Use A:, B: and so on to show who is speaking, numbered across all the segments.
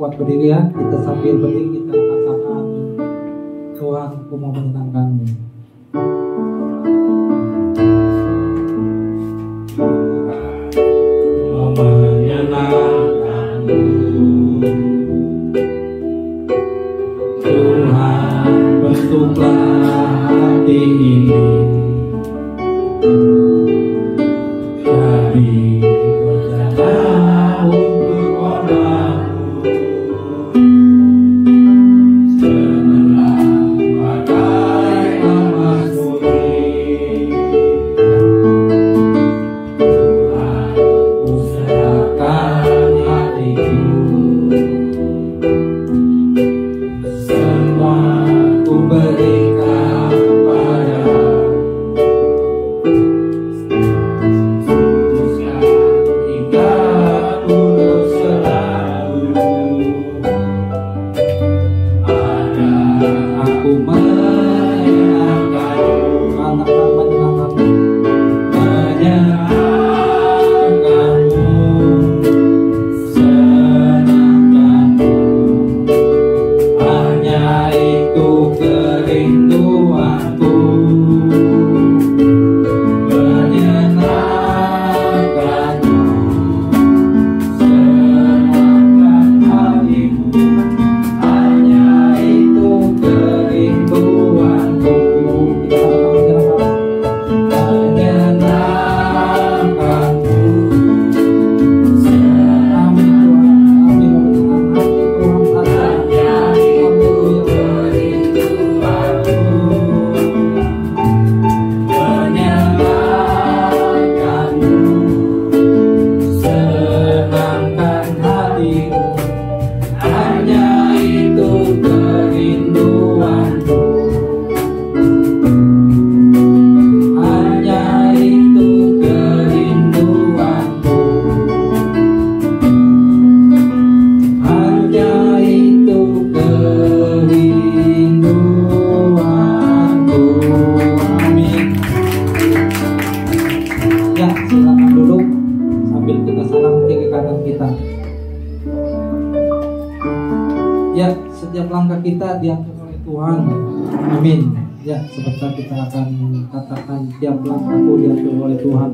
A: kuat berdiri ya. Kita sambil berdiri kita katakan, Tuhan, aku mau menyenangkan-Mu.
B: Tuhan, bentuklah hati ini dari berjalan untuk orang-Mu, senang pakai emas murni. Tuhan, ku serahkan hatiku, semua ku berikan padamu. Hingga tulus selalu ada aku menyenangkan-Mu, menyenangkan-Mu, senangkan-Mu. Hanya itu kerinduanku, menyenangkan-Mu, senangkan hatimu. Hanya itu kerinduanku, menyenangkan-Mu, senangkan hatimu. Hanya itu kerinduanku, hanya itu kerinduanku, hanya itu kerinduanku. Amin.
A: Ya, silakan duduk sambil kita salam kiri kanan kita. Ya, setiap langkah kita diatur oleh Tuhan. Amin. Ya, sebentar kita akan katakan tiap langkahku diatur oleh Tuhan.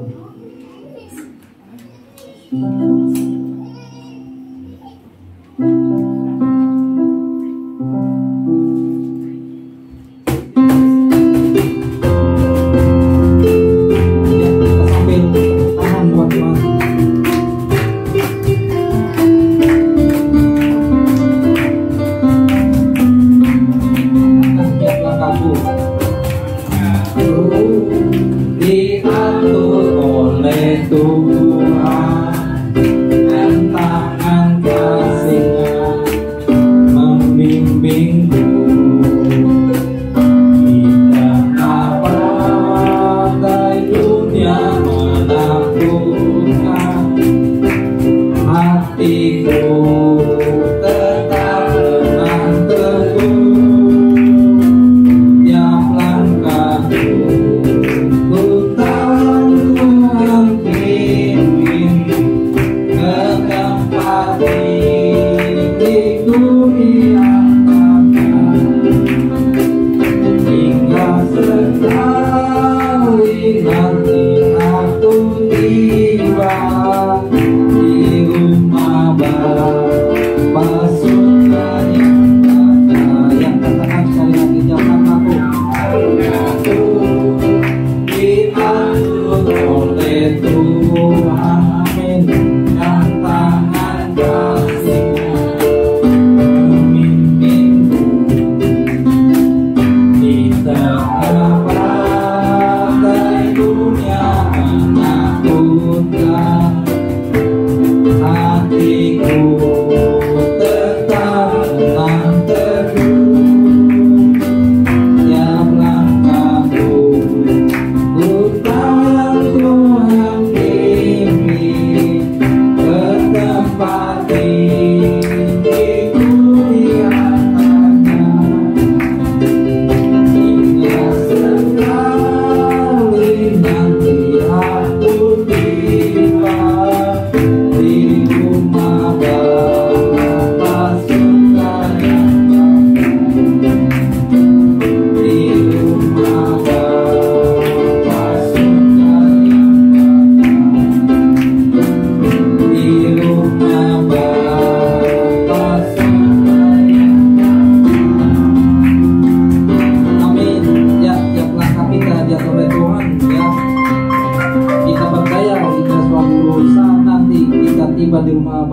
A: Ya, kita sambil tangan buat Tuhan. Tiap langkahku
B: diatur oleh Tuhan.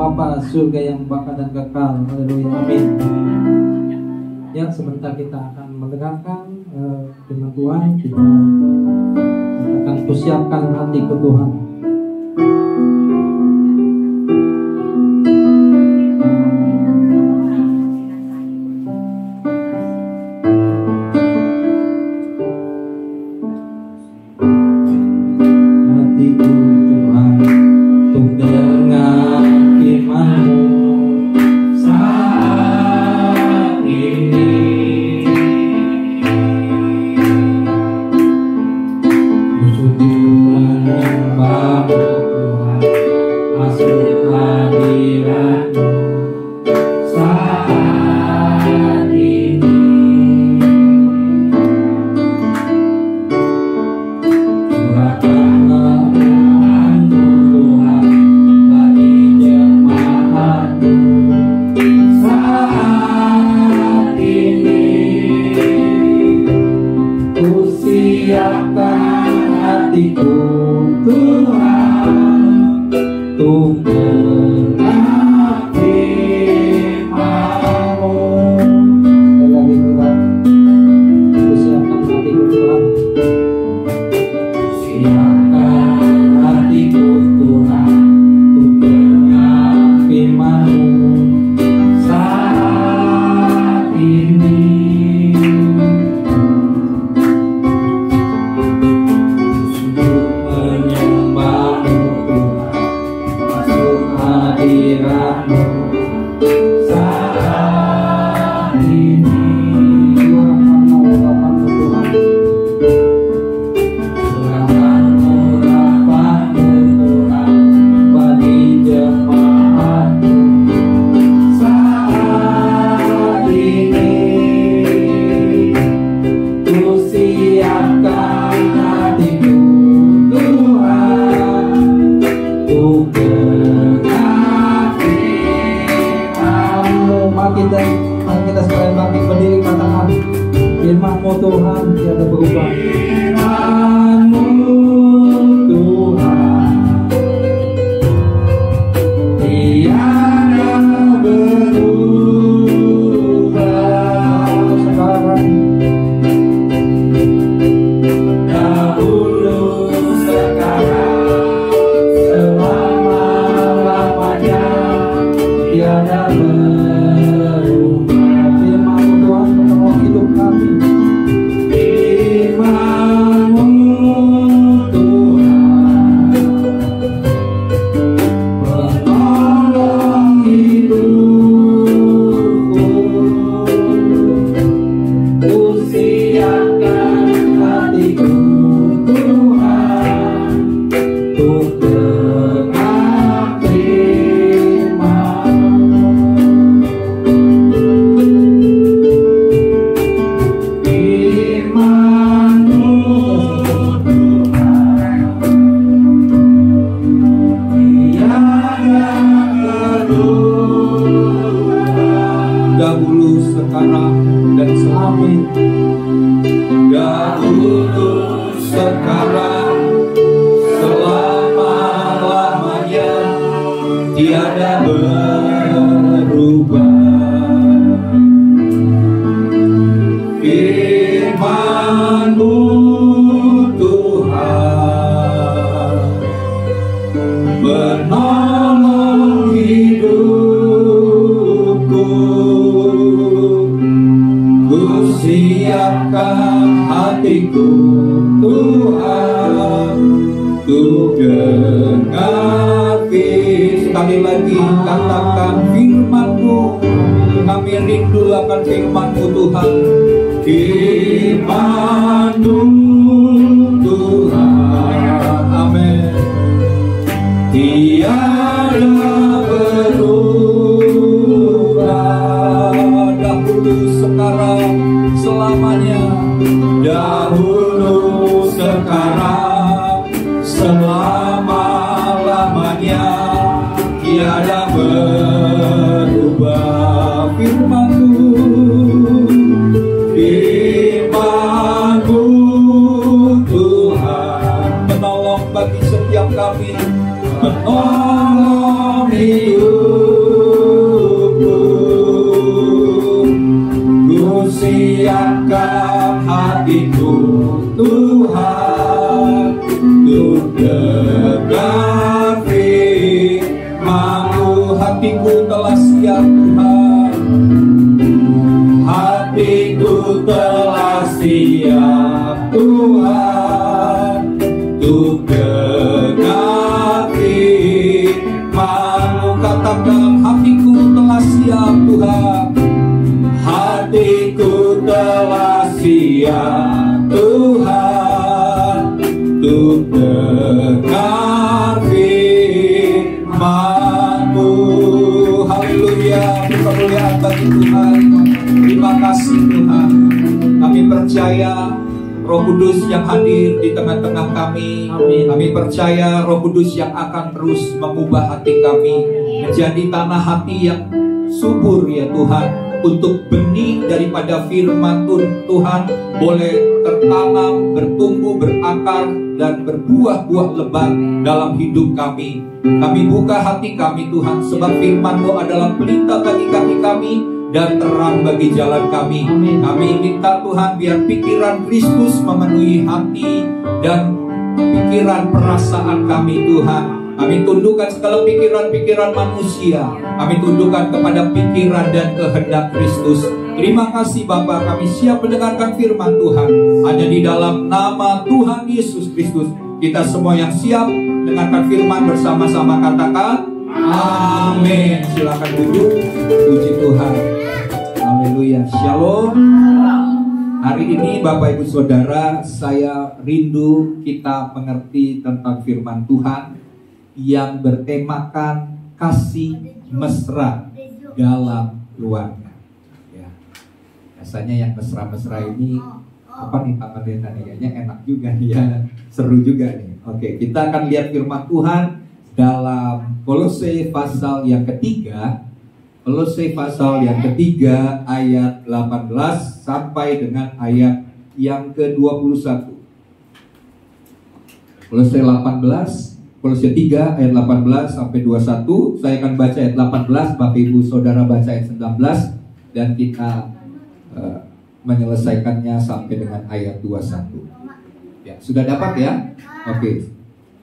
A: Bapa surga yang baka dan kekal. Haleluya, amin. Ya, sebentar kita akan mendengarkan firman Tuhan. Kita akan persiapkan hati ke Tuhan.
B: Firman-Mu Roh Kudus yang hadir di tengah-tengah kami.
A: Amin.
B: Kami percaya Roh Kudus yang akan terus mengubah hati kami menjadi tanah hati yang subur ya Tuhan, untuk benih daripada firman Tuhan boleh tertanam, bertumbuh, berakar, dan berbuah-buah lebat dalam hidup kami. Kami buka hati kami Tuhan, sebab firman-Mu adalah pelita bagi kaki kami dan terang bagi jalan kami.
A: Amin.
B: Kami minta Tuhan biar pikiran Kristus memenuhi hati dan pikiran perasaan kami Tuhan. Kami tundukkan segala pikiran-pikiran manusia. Kami tundukkan kepada pikiran dan kehendak Kristus. Terima kasih Bapa, kami siap mendengarkan firman Tuhan. Hanya di dalam nama Tuhan Yesus Kristus, kita semua yang siap mendengarkan firman bersama-sama katakan amin. Silakan duduk. Puji Tuhan. Haleluya. Shalom. Hari ini Bapak Ibu Saudara, saya rindu kita mengerti tentang firman Tuhan yang bertemakan kasih mesra dalam keluarga. Ya. Biasanya yang mesra-mesra ini apa nih Pak Pendeta nih, kayaknya enak juga nih ya, seru juga nih. Oke, kita akan lihat firman Tuhan dalam Kolose pasal yang ketiga. Kolose pasal yang ketiga ayat 18 sampai dengan ayat yang ke-21. Kolose 3 ayat 18 sampai 21. Saya akan baca ayat 18, Bapak Ibu Saudara baca ayat 19, dan kita menyelesaikannya sampai dengan ayat 21. Ya, sudah dapat ya? Oke.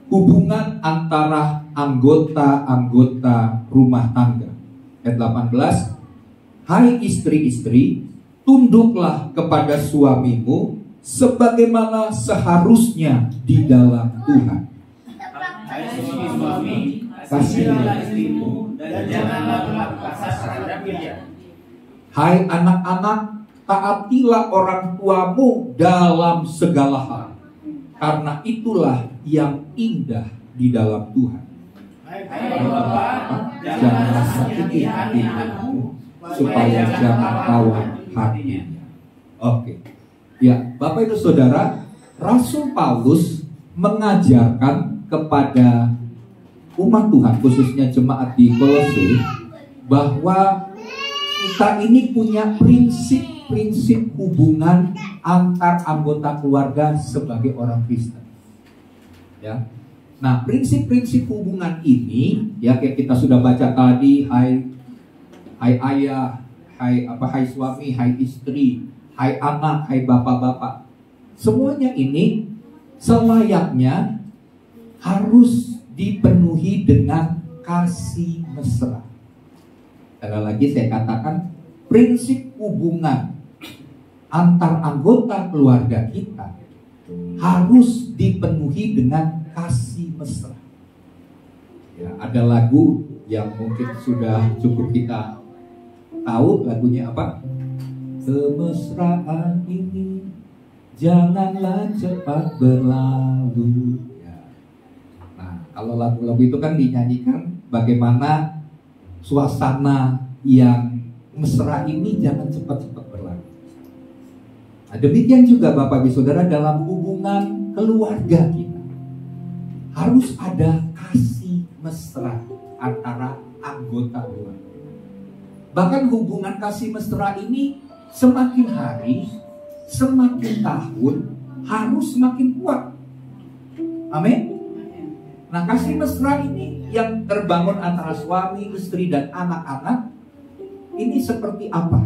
B: Hubungan antara anggota-anggota rumah tangga. Ayat 18. Hai istri-istri, tunduklah kepada suamimu sebagaimana seharusnya di dalam Tuhan.
C: Hai suami,
B: Kasihilah
C: istrimu dan janganlah berlaku kasar terhadap dia.
B: Hai anak-anak, taatilah orang tuamu dalam segala hal, karena itulah yang indah di dalam Tuhan.
C: Hai Bapa,
B: Janganlah sakiti hati anakmu, supaya jangan tawar hatinya. Oke. Ya, Bapak Ibu Saudara, Rasul Paulus mengajarkan kepada umat Tuhan, khususnya jemaat di Kolose, bahwa kita ini punya prinsip-prinsip hubungan antar anggota keluarga sebagai orang Kristen. Ya. Nah, prinsip-prinsip hubungan ini, ya kayak kita sudah baca tadi, hai ayah, hai suami, hai istri, hai anak, hai bapak-bapak. Semuanya ini selayaknya harus dipenuhi dengan kasih mesra. Sekali lagi saya katakan, prinsip hubungan antar anggota keluarga kita harus dipenuhi dengan kasih mesra. Ya, ada lagu yang mungkin sudah cukup kita tahu, lagunya apa? Kemesraan ini janganlah cepat berlalu. Kalau lagu-lagu itu kan dinyanyikan bagaimana suasana yang mesra ini jangan cepat-cepat berlalu. Nah, demikian juga Bapak Ibu Saudara dalam hubungan keluarga kita. Harus ada kasih mesra antara anggota keluarga. Bahkan hubungan kasih mesra ini semakin hari, semakin tahun harus semakin kuat. Amin. Nah, kasih mesra ini yang terbangun antara suami, istri, dan anak-anak ini seperti apa?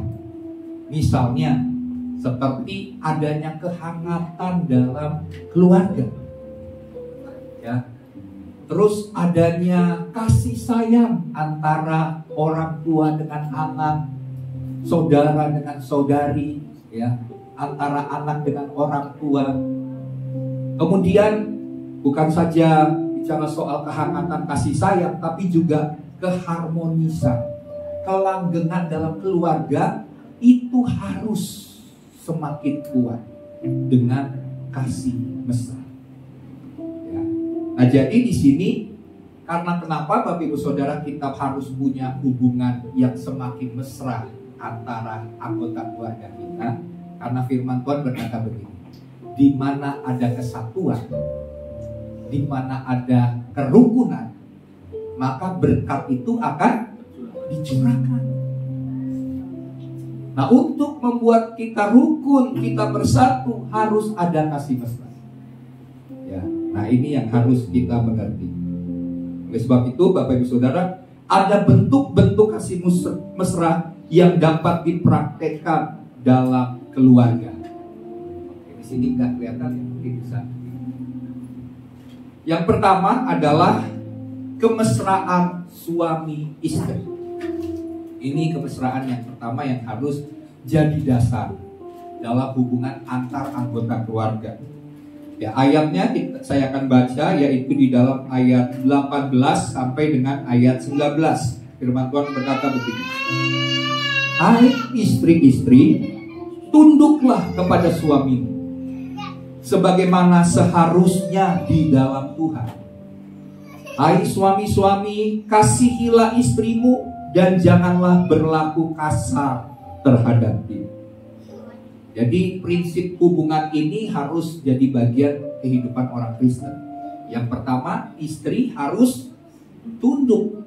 B: Misalnya, seperti adanya kehangatan dalam keluarga. Ya. Terus adanya kasih sayang antara orang tua dengan anak, saudara dengan saudari, ya, antara anak dengan orang tua. Kemudian bukan saja bicara soal kehangatan kasih sayang, tapi juga keharmonisan, kelanggengan dalam keluarga itu harus semakin kuat dengan kasih mesra. Ya. Nah, jadi di sini karena kenapa Bapak Ibu Saudara kita harus punya hubungan yang semakin mesra antara anggota keluarga kita, karena firman Tuhan berkata begini. di mana ada kesatuan, di mana ada kerukunan, maka berkat itu akan dicurahkan. Nah, untuk membuat kita rukun, kita bersatu, harus ada kasih mesra. Ya, nah ini yang harus kita mengerti. Oleh sebab itu, Bapak Ibu Saudara, ada bentuk-bentuk kasih mesra yang dapat dipraktekkan dalam keluarga. Di sini nggak kelihatan ya, mungkin bisa. Yang pertama adalah kemesraan suami istri. Ini kemesraan yang pertama yang harus jadi dasar dalam hubungan antar anggota keluarga. Ya, ayatnya saya akan baca, yaitu di dalam ayat 18 sampai dengan ayat 19. Firman Tuhan berkata begini: Hai istri-istri, tunduklah kepada suamimu sebagaimana seharusnya di dalam Tuhan. Hai suami-suami, kasihilah istrimu dan janganlah berlaku kasar terhadap dia. Jadi prinsip hubungan ini harus jadi bagian kehidupan orang Kristen. Yang pertama, istri harus tunduk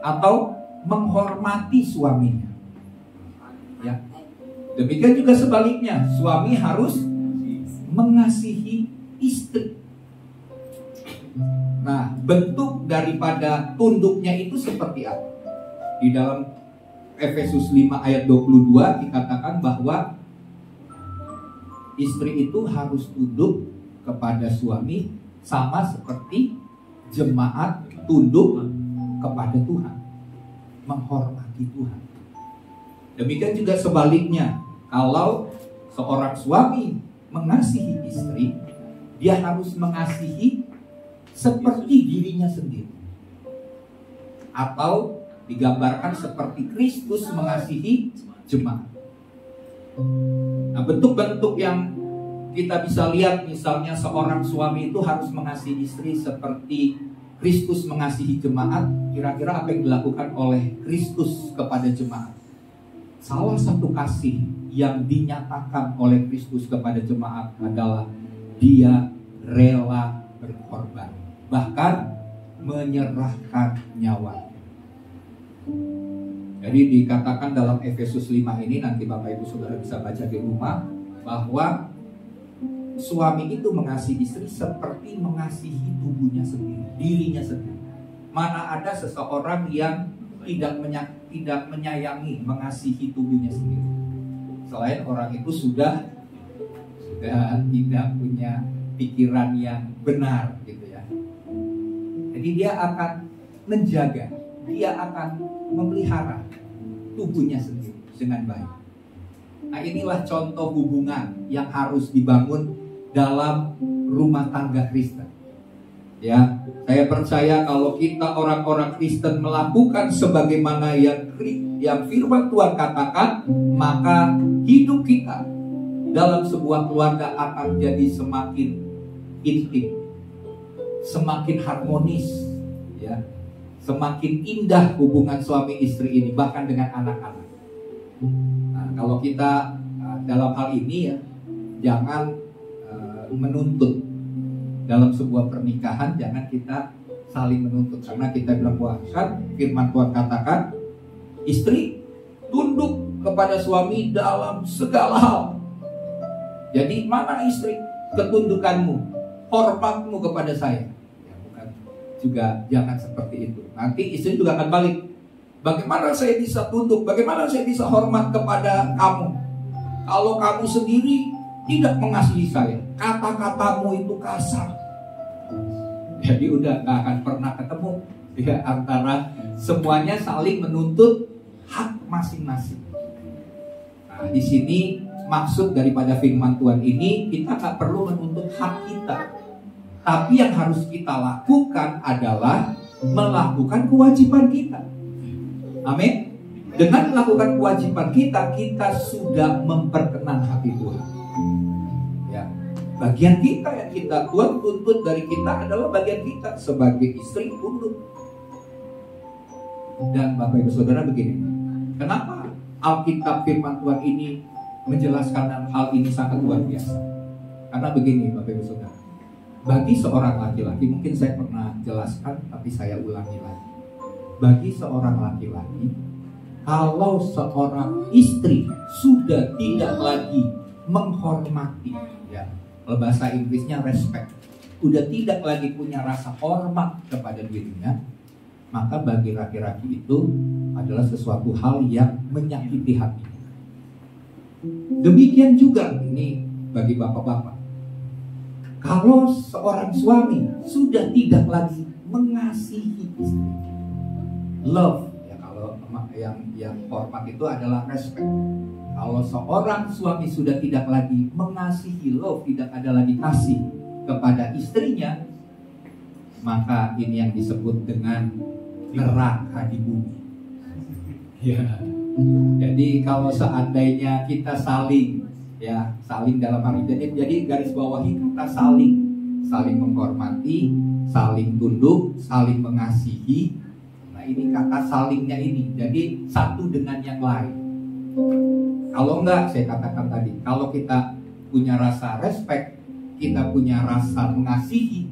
B: atau menghormati suaminya. Ya. Demikian juga sebaliknya, suami harus mengasihi istri. Nah, bentuk daripada tunduknya itu seperti apa? Di dalam Efesus 5 ayat 22 dikatakan bahwa istri itu harus tunduk kepada suami sama seperti jemaat tunduk kepada Tuhan, menghormati Tuhan. Demikian juga sebaliknya, kalau seorang suami mengasihi istri, dia harus mengasihi seperti dirinya sendiri, atau digambarkan seperti Kristus mengasihi jemaat. Nah, bentuk-bentuk yang kita bisa lihat, misalnya seorang suami itu harus mengasihi istri seperti Kristus mengasihi jemaat. Kira-kira apa yang dilakukan oleh Kristus kepada jemaat? Salah satu kasih yang dinyatakan oleh Kristus kepada jemaat adalah dia rela berkorban, bahkan menyerahkan nyawa. Jadi dikatakan dalam Efesus 5 ini, nanti Bapak Ibu Saudara bisa baca di rumah, bahwa suami itu mengasihi istri seperti mengasihi tubuhnya sendiri, dirinya sendiri. Mana ada seseorang yang tidak menyayangi, mengasihi tubuhnya sendiri, selain orang itu sudah tidak punya pikiran yang benar gitu ya. Jadi dia akan menjaga, dia akan memelihara tubuhnya sendiri dengan baik. Nah, inilah contoh hubungan yang harus dibangun dalam rumah tangga Kristen. Ya, saya percaya kalau kita orang-orang Kristen melakukan sebagaimana yang firman Tuhan katakan, maka hidup kita dalam sebuah keluarga akan jadi semakin intim, semakin harmonis, ya. Semakin indah hubungan suami istri ini, bahkan dengan anak-anak. Nah, kalau kita dalam hal ini ya, jangan menuntut. Dalam sebuah pernikahan jangan kita saling menuntut, karena kita bilang bahwa kan firman Tuhan katakan, istri tunduk kepada suami dalam segala hal. Jadi mana istri, ketundukanmu, hormatmu kepada saya? Juga jangan seperti itu. Nanti istri juga akan balik. Bagaimana saya bisa tunduk? Bagaimana saya bisa hormat kepada kamu kalau kamu sendiri tidak mengasihi saya? Kata-katamu itu kasar. Jadi udah gak akan pernah ketemu ya, antara semuanya saling menuntut hak masing-masing. Nah, di sini maksud daripada firman Tuhan ini, kita gak perlu menuntut hak kita. Tapi yang harus kita lakukan adalah melakukan kewajiban kita. Amin. Dengan melakukan kewajiban kita, kita sudah memperkenan hati Tuhan. Ya, bagian kita yang kita Tuhan tuntut dari kita adalah bagian kita sebagai istri tunduk. Dan Bapak Ibu Saudara begini, kenapa Alkitab firman Tuhan ini menjelaskan hal ini sangat luar biasa? Karena begini Bapak Ibu Saudara, bagi seorang laki-laki, mungkin saya pernah jelaskan tapi saya ulangi lagi. Bagi seorang laki-laki, kalau seorang istri sudah tidak lagi menghormati, ya, bahasa Inggrisnya respect, udah tidak lagi punya rasa hormat kepada dirinya, maka bagi laki-laki itu adalah sesuatu hal yang menyakiti hati. Demikian juga ini bagi bapak-bapak. Kalau seorang suami sudah tidak lagi mengasihi istri, love, ya, kalau yang hormat itu adalah respect. Kalau seorang suami sudah tidak lagi mengasihi, love, tidak ada lagi kasih kepada istrinya, maka ini yang disebut dengan neraka di bumi. Ya. Jadi kalau seandainya kita saling dalam hal ini, jadi garis bawahi kata saling menghormati, saling tunduk, saling mengasihi. Nah ini kata salingnya ini, jadi satu dengan yang lain. Kalau enggak, saya katakan tadi, kalau kita punya rasa respect, kita punya rasa mengasihi,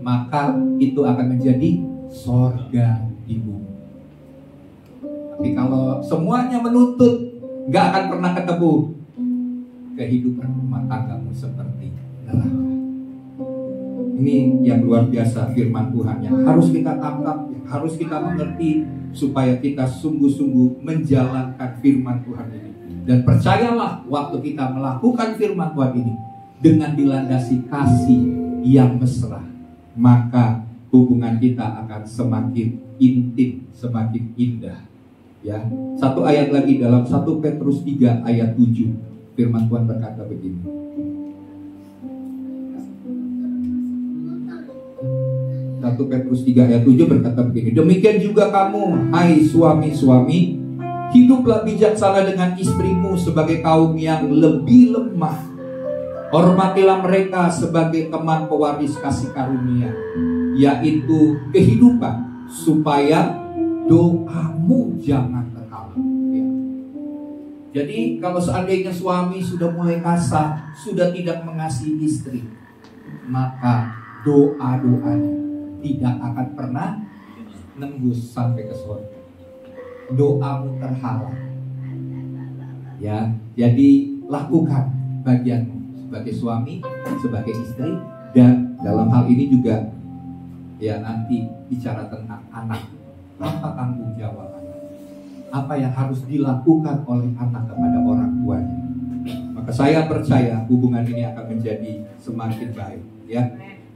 B: maka itu akan menjadi sorga di bumi. Tapi kalau semuanya menuntut, nggak akan pernah ketemu, kehidupan rumah tanggamu seperti neraka. Ini yang luar biasa firman Tuhan yang harus kita tangkap, yang harus kita mengerti, supaya kita sungguh-sungguh menjalankan firman Tuhan ini. Dan percayalah, waktu kita melakukan firman Tuhan ini dengan dilandasi kasih yang mesra, maka hubungan kita akan semakin intim, semakin indah. Ya, satu ayat lagi dalam 1 Petrus 3 ayat 7. Firman Tuhan berkata begini. 1 Petrus 3 ayat 7 berkata begini. Demikian juga kamu, hai suami-suami, hiduplah bijaksana dengan istrimu sebagai kaum yang lebih lemah. Hormatilah mereka sebagai teman pewaris kasih karunia, yaitu kehidupan, supaya doamu jangan terhalang. Ya. Jadi kalau seandainya suami sudah mulai kasar, sudah tidak mengasihi istri, maka doa-doanya tidak akan pernah nembus sampai ke surga. Doamu terhalang. Ya, jadi lakukan bagianmu sebagai suami, sebagai istri, dan dalam hal ini juga ya nanti bicara tentang anak. Apa tanggung jawab anak? Apa yang harus dilakukan oleh anak kepada orang tuanya? Maka saya percaya hubungan ini akan menjadi semakin baik, ya.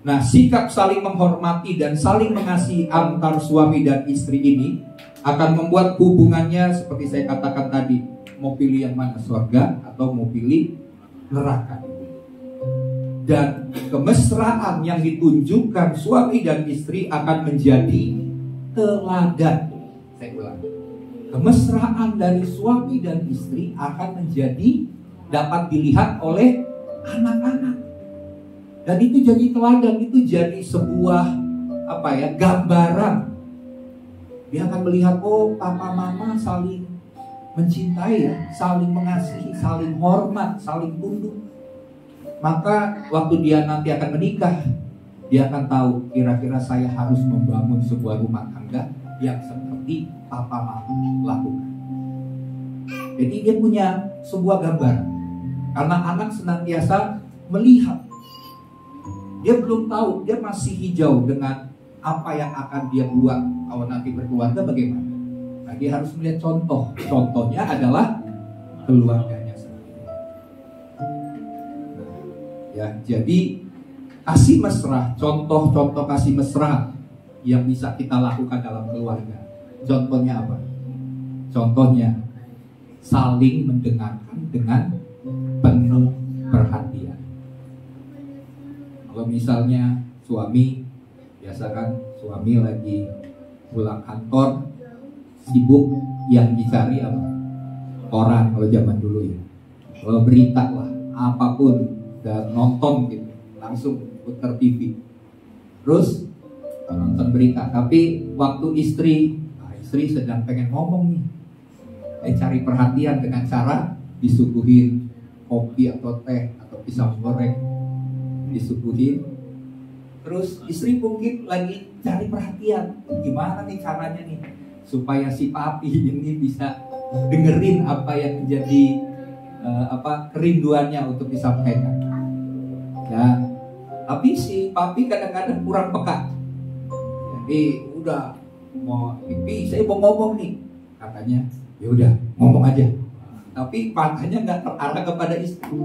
B: Nah, sikap saling menghormati dan saling mengasihi antar suami dan istri ini akan membuat hubungannya seperti saya katakan tadi, mau pilih yang mana, surga atau mau pilih neraka. Dan kemesraan yang ditunjukkan suami dan istri akan menjadi teladan. Saya ulang, kemesraan dari suami dan istri akan menjadi dapat dilihat oleh anak-anak. Dan itu jadi teladan, itu jadi sebuah gambaran. Dia akan melihat, oh papa mama saling mencintai ya, saling mengasihi, saling hormat, saling tunduk. Maka waktu dia nanti akan menikah, dia akan tahu kira-kira saya harus membangun sebuah rumah tangga yang seperti papa mama lakukan. Jadi dia punya sebuah gambaran. Karena anak senantiasa melihat. Dia belum tahu, dia masih hijau dengan apa yang akan dia buat kalau nanti berkeluarga bagaimana. Nah, dia harus melihat contoh. Contohnya adalah keluarganya sendiri. Ya, jadi kasih mesra, contoh-contoh kasih mesra yang bisa kita lakukan dalam keluarga. Contohnya apa? Contohnya saling mendengarkan dengan penuh perhatian. Kalau misalnya suami, biasa kan suami lagi pulang kantor, sibuk, yang dicari apa? Koran kalau zaman dulu ya. Kalau berita lah, apapun, dan nonton gitu, langsung putar TV. Terus nonton berita, tapi waktu istri sedang pengen ngomong nih, cari perhatian dengan cara disuguhin kopi atau teh atau pisang goreng. disuguhin. Terus istri mungkin lagi cari perhatian, gimana nih caranya nih supaya si papi ini bisa dengerin apa yang menjadi kerinduannya untuk disampaikan. Ya, tapi si papi kadang-kadang kurang peka. Jadi udah mau pipi, saya mau ngomong nih, katanya, ya udah ngomong aja. Tapi matanya nggak terarah kepada istri.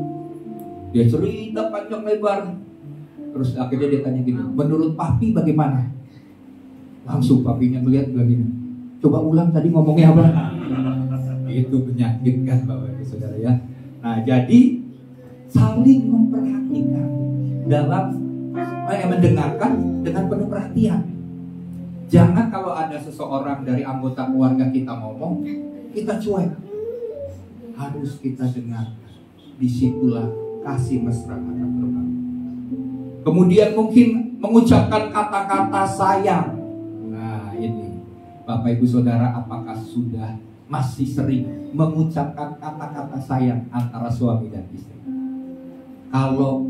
B: Dia cerita panjang lebar. Terus akhirnya dia tanya gini, menurut papi bagaimana? Langsung papinya melihat bilang gini, coba ulang tadi ngomongnya apa? Itu menyakitkan Bapak Ibu Saudara ya. Nah, jadi saling memperhatikan dalam mendengarkan dengan penuh perhatian. Jangan kalau ada seseorang dari anggota keluarga kita ngomong, kita cuek. Harus kita dengarkan. Disitulah kasih mesra akan terbangun. Kemudian mungkin mengucapkan kata-kata sayang. Nah ini, Bapak Ibu Saudara, apakah sudah masih sering mengucapkan kata-kata sayang antara suami dan istri? Kalau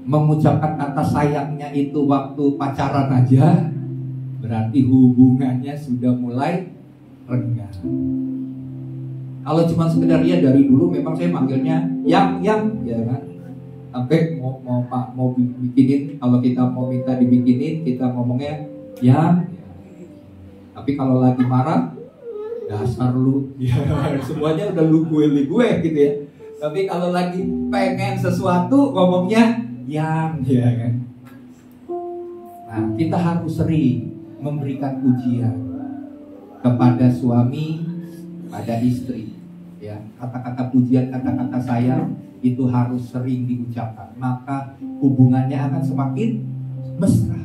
B: mengucapkan kata sayangnya itu waktu pacaran aja, berarti hubungannya sudah mulai renggang. Kalau cuma sekedar ya dari dulu memang saya manggilnya yang ya kan, sampai mau bikinin, kalau kita mau minta dibikinin kita ngomongnya yang. Tapi kalau lagi marah, dasar lu, ya, semuanya udah lu gue gitu ya. Tapi kalau lagi pengen sesuatu ngomongnya yang, ya kan. Nah, kita harus sering memberikan pujian kepada suami, pada istri. Ya, kata-kata pujian, kata-kata sayang itu harus sering diucapkan. Maka hubungannya akan semakin mesra.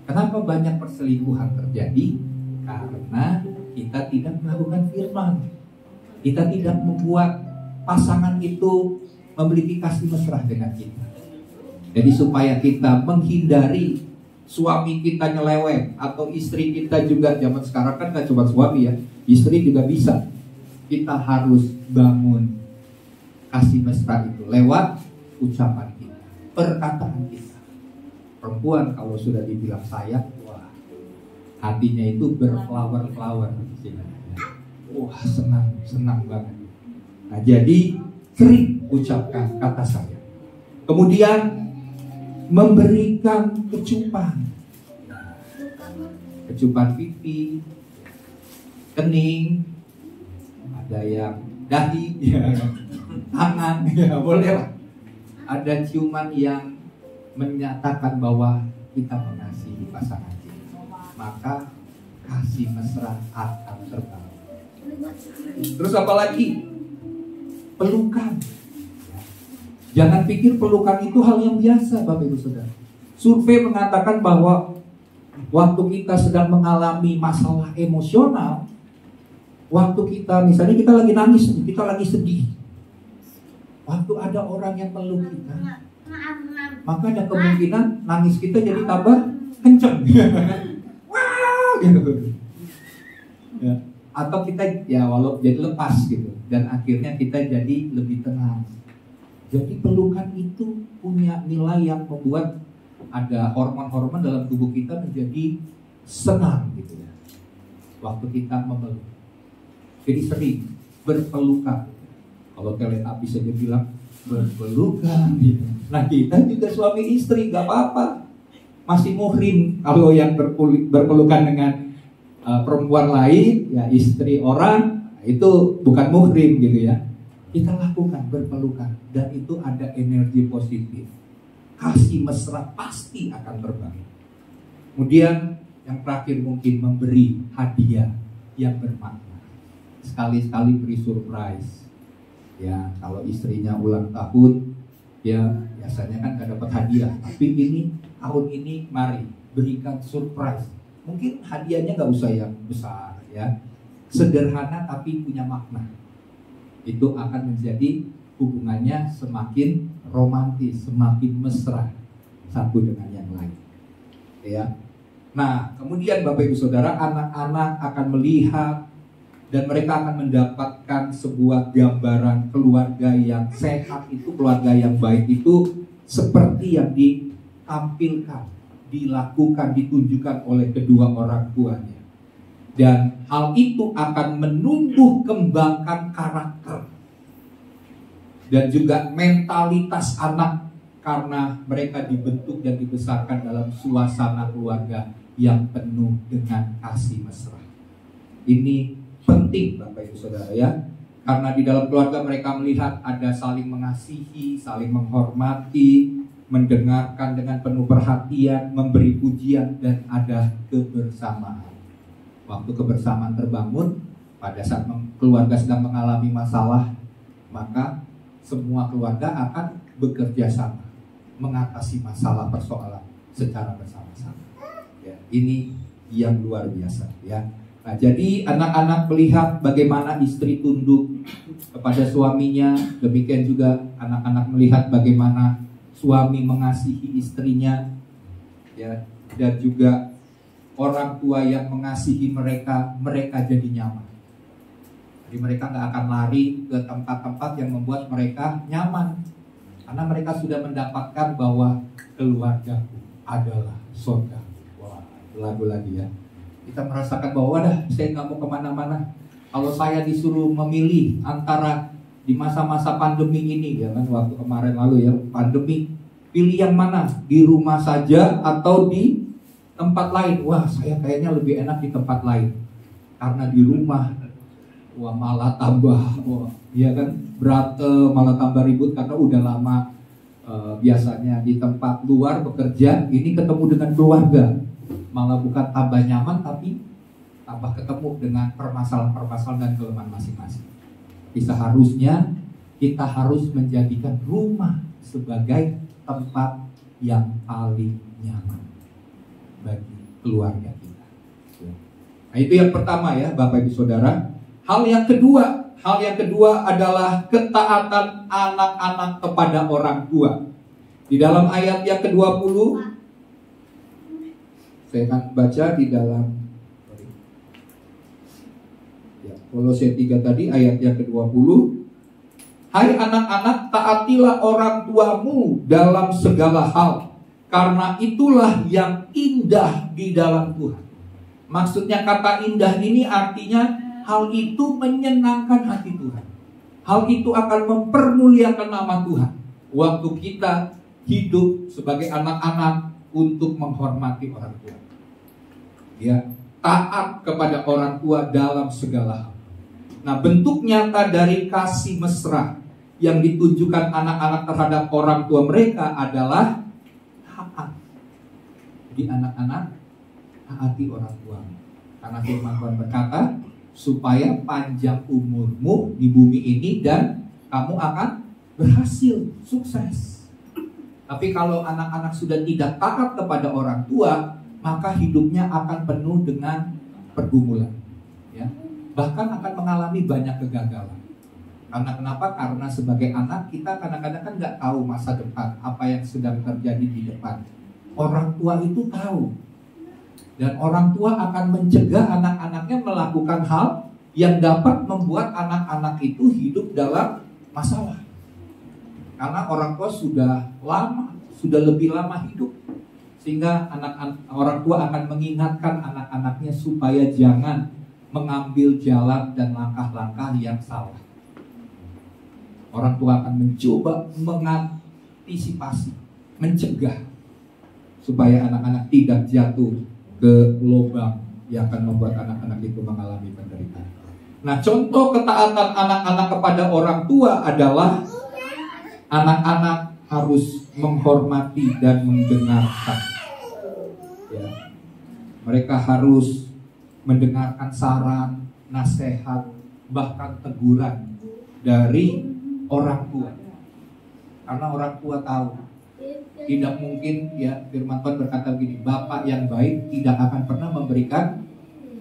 B: Kenapa banyak perselingkuhan terjadi? Karena kita tidak melakukan firman. Kita tidak membuat pasangan itu memiliki kasih mesra dengan kita. Jadi supaya kita menghindari suami kita nyeleweng, atau istri kita juga, zaman sekarang kan gak cuma suami ya, istri juga bisa. Kita harus bangun kasih mesra itu lewat ucapan kita, perkataan kita. Perempuan kalau sudah dibilang sayang, wah, hatinya itu berflower-flower. Wah, senang banget. Nah, jadi sering ucapkan kata sayang. Kemudian memberikan kecupan. Kecupan pipi, kening, ada yang dahi, ya, tangan, ya boleh lah. Ada ciuman yang menyatakan bahwa kita mengasihi pasangan kita. Maka kasih mesra akan terbangun. Terus apa lagi? Pelukan. Jangan pikir pelukan itu hal yang biasa, Bapak Ibu Saudara. Survei mengatakan bahwa waktu kita sedang mengalami masalah emosional, waktu kita, misalnya kita lagi nangis, kita lagi sedih, waktu ada orang yang meluk kita, maka ada kemungkinan nangis kita jadi tambah kenceng. Wah, gitu. Ya. Atau kita ya walau jadi lepas gitu, dan akhirnya kita jadi lebih tenang. Jadi pelukan itu punya nilai yang membuat ada hormon-hormon dalam tubuh kita menjadi senang gitu ya, waktu kita memeluk. Jadi sering berpelukan. Kalau teletapi saja bilang berpelukan gitu. Nah, kita juga suami istri gak apa-apa, masih muhrim kalau yang berpelukan dengan perempuan lain, ya istri orang, itu bukan muhrim gitu ya. Kita lakukan berpelukan, dan itu ada energi positif. Kasih mesra pasti akan terbangun. Kemudian yang terakhir mungkin memberi hadiah yang bermakna. Sekali-sekali beri surprise. Ya, kalau istrinya ulang tahun, ya biasanya kan gak dapat hadiah. Tapi ini tahun ini mari berikan surprise. Mungkin hadiahnya gak usah yang besar ya, sederhana tapi punya makna. Itu akan menjadi hubungannya semakin romantis, semakin mesra satu dengan yang lain. Ya. Nah, kemudian Bapak Ibu Saudara, anak-anak akan melihat dan mereka akan mendapatkan sebuah gambaran keluarga yang sehat itu, keluarga yang baik itu seperti yang ditampilkan, dilakukan, ditunjukkan oleh kedua orang tuanya. Dan hal itu akan menumbuh kembangkan karakter dan juga mentalitas anak, karena mereka dibentuk dan dibesarkan dalam suasana keluarga yang penuh dengan kasih mesra. Ini penting Bapak Ibu Saudara ya, karena di dalam keluarga mereka melihat ada saling mengasihi, saling menghormati, mendengarkan dengan penuh perhatian, memberi pujian, dan ada kebersamaan. Waktu kebersamaan terbangun, pada saat keluarga sedang mengalami masalah, maka semua keluarga akan bekerja sama mengatasi masalah persoalan secara bersama-sama. Ya, ini yang luar biasa ya. Nah, jadi anak-anak melihat bagaimana istri tunduk kepada suaminya, demikian juga anak-anak melihat bagaimana suami mengasihi istrinya, ya, dan juga orang tua yang mengasihi mereka, mereka jadi nyaman. Jadi mereka nggak akan lari ke tempat-tempat yang membuat mereka nyaman, karena mereka sudah mendapatkan bahwa keluargaku adalah surga. Wah, lagu lagi ya. Kita merasakan bahwa saya nggak mau kemana-mana. Kalau saya disuruh memilih antara di masa-masa pandemi ini, ya kan, waktu kemarin lalu ya, pandemi, pilih yang mana? Di rumah saja atau di tempat lain? Wah, saya kayaknya lebih enak di tempat lain, karena di rumah, wah malah tambah, wah, ya kan, berat, malah tambah ribut karena udah lama biasanya di tempat luar bekerja, ini ketemu dengan keluarga, malah bukan tambah nyaman tapi tambah ketemu dengan permasalahan-permasalahan dan kelemahan masing-masing. Seharusnya kita harus menjadikan rumah sebagai tempat yang paling nyaman bagi keluarga kita. Nah, itu yang pertama ya Bapak Ibu Saudara. Hal yang kedua adalah ketaatan anak-anak kepada orang tua. Di dalam ayat yang ke-20, saya akan baca di dalam Kolose 3 tadi, ayat yang ke-20. Hai anak-anak, taatilah orang tuamu dalam segala hal, karena itulah yang indah di dalam Tuhan. Maksudnya kata indah ini artinya hal itu menyenangkan hati Tuhan. Hal itu akan mempermuliakan nama Tuhan. Waktu kita hidup sebagai anak-anak untuk menghormati orang tua. Ya, taat kepada orang tua dalam segala hal. Nah, bentuk nyata dari kasih mesra yang ditunjukkan anak-anak terhadap orang tua mereka adalah taat. Jadi anak-anak taati orang tua. Karena firman Tuhan berkata, supaya panjang umurmu di bumi ini dan kamu akan berhasil, sukses. Tapi kalau anak-anak sudah tidak taat kepada orang tua, maka hidupnya akan penuh dengan pergumulan, ya. Bahkan akan mengalami banyak kegagalan. Karena kenapa? Karena sebagai anak kita kadang-kadang kan nggak tahu masa depan, apa yang sedang terjadi di depan. Orang tua itu tahu. Dan orang tua akan mencegah anak-anaknya melakukan hal yang dapat membuat anak-anak itu hidup dalam masalah. Karena orang tua sudah lebih lama hidup. Sehingga orang tua akan mengingatkan anak-anaknya supaya jangan mengambil jalan dan langkah-langkah yang salah. Orang tua akan mencoba mengantisipasi, mencegah supaya anak-anak tidak jatuh ke lubang yang akan membuat anak-anak itu mengalami penderitaan. Nah, contoh ketaatan anak-anak kepada orang tua adalah anak-anak harus menghormati dan mendengarkan. Ya. Mereka harus mendengarkan saran, nasihat, bahkan teguran dari orang tua. Karena orang tua tahu tidak mungkin, ya, firman Tuhan berkata begini, bapak yang baik tidak akan pernah memberikan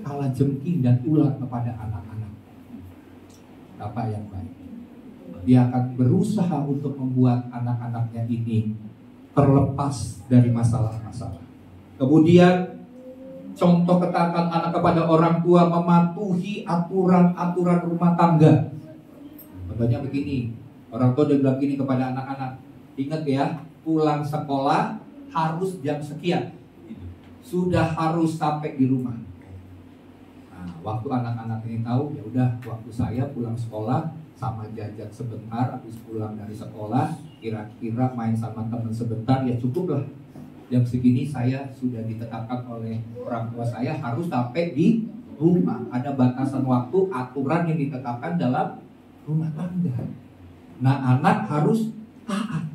B: kalajengking dan ular kepada anak-anak. Bapak yang baik, dia akan berusaha untuk membuat anak-anaknya ini terlepas dari masalah-masalah. Kemudian contoh ketaatan anak kepada orang tua, mematuhi aturan-aturan rumah tangga. Contohnya begini, orang tua udah bilang gini kepada anak-anak, ingat ya, pulang sekolah harus jam sekian, sudah harus sampai di rumah. Nah, waktu anak-anak ini tahu, ya udah, waktu saya pulang sekolah sama jajan sebentar, habis pulang dari sekolah kira-kira main sama teman sebentar, ya cukup lah. Jam segini saya sudah ditetapkan oleh orang tua saya harus sampai di rumah. Ada batasan waktu, aturan yang ditetapkan dalam rumah tangga. Nah, anak harus taat.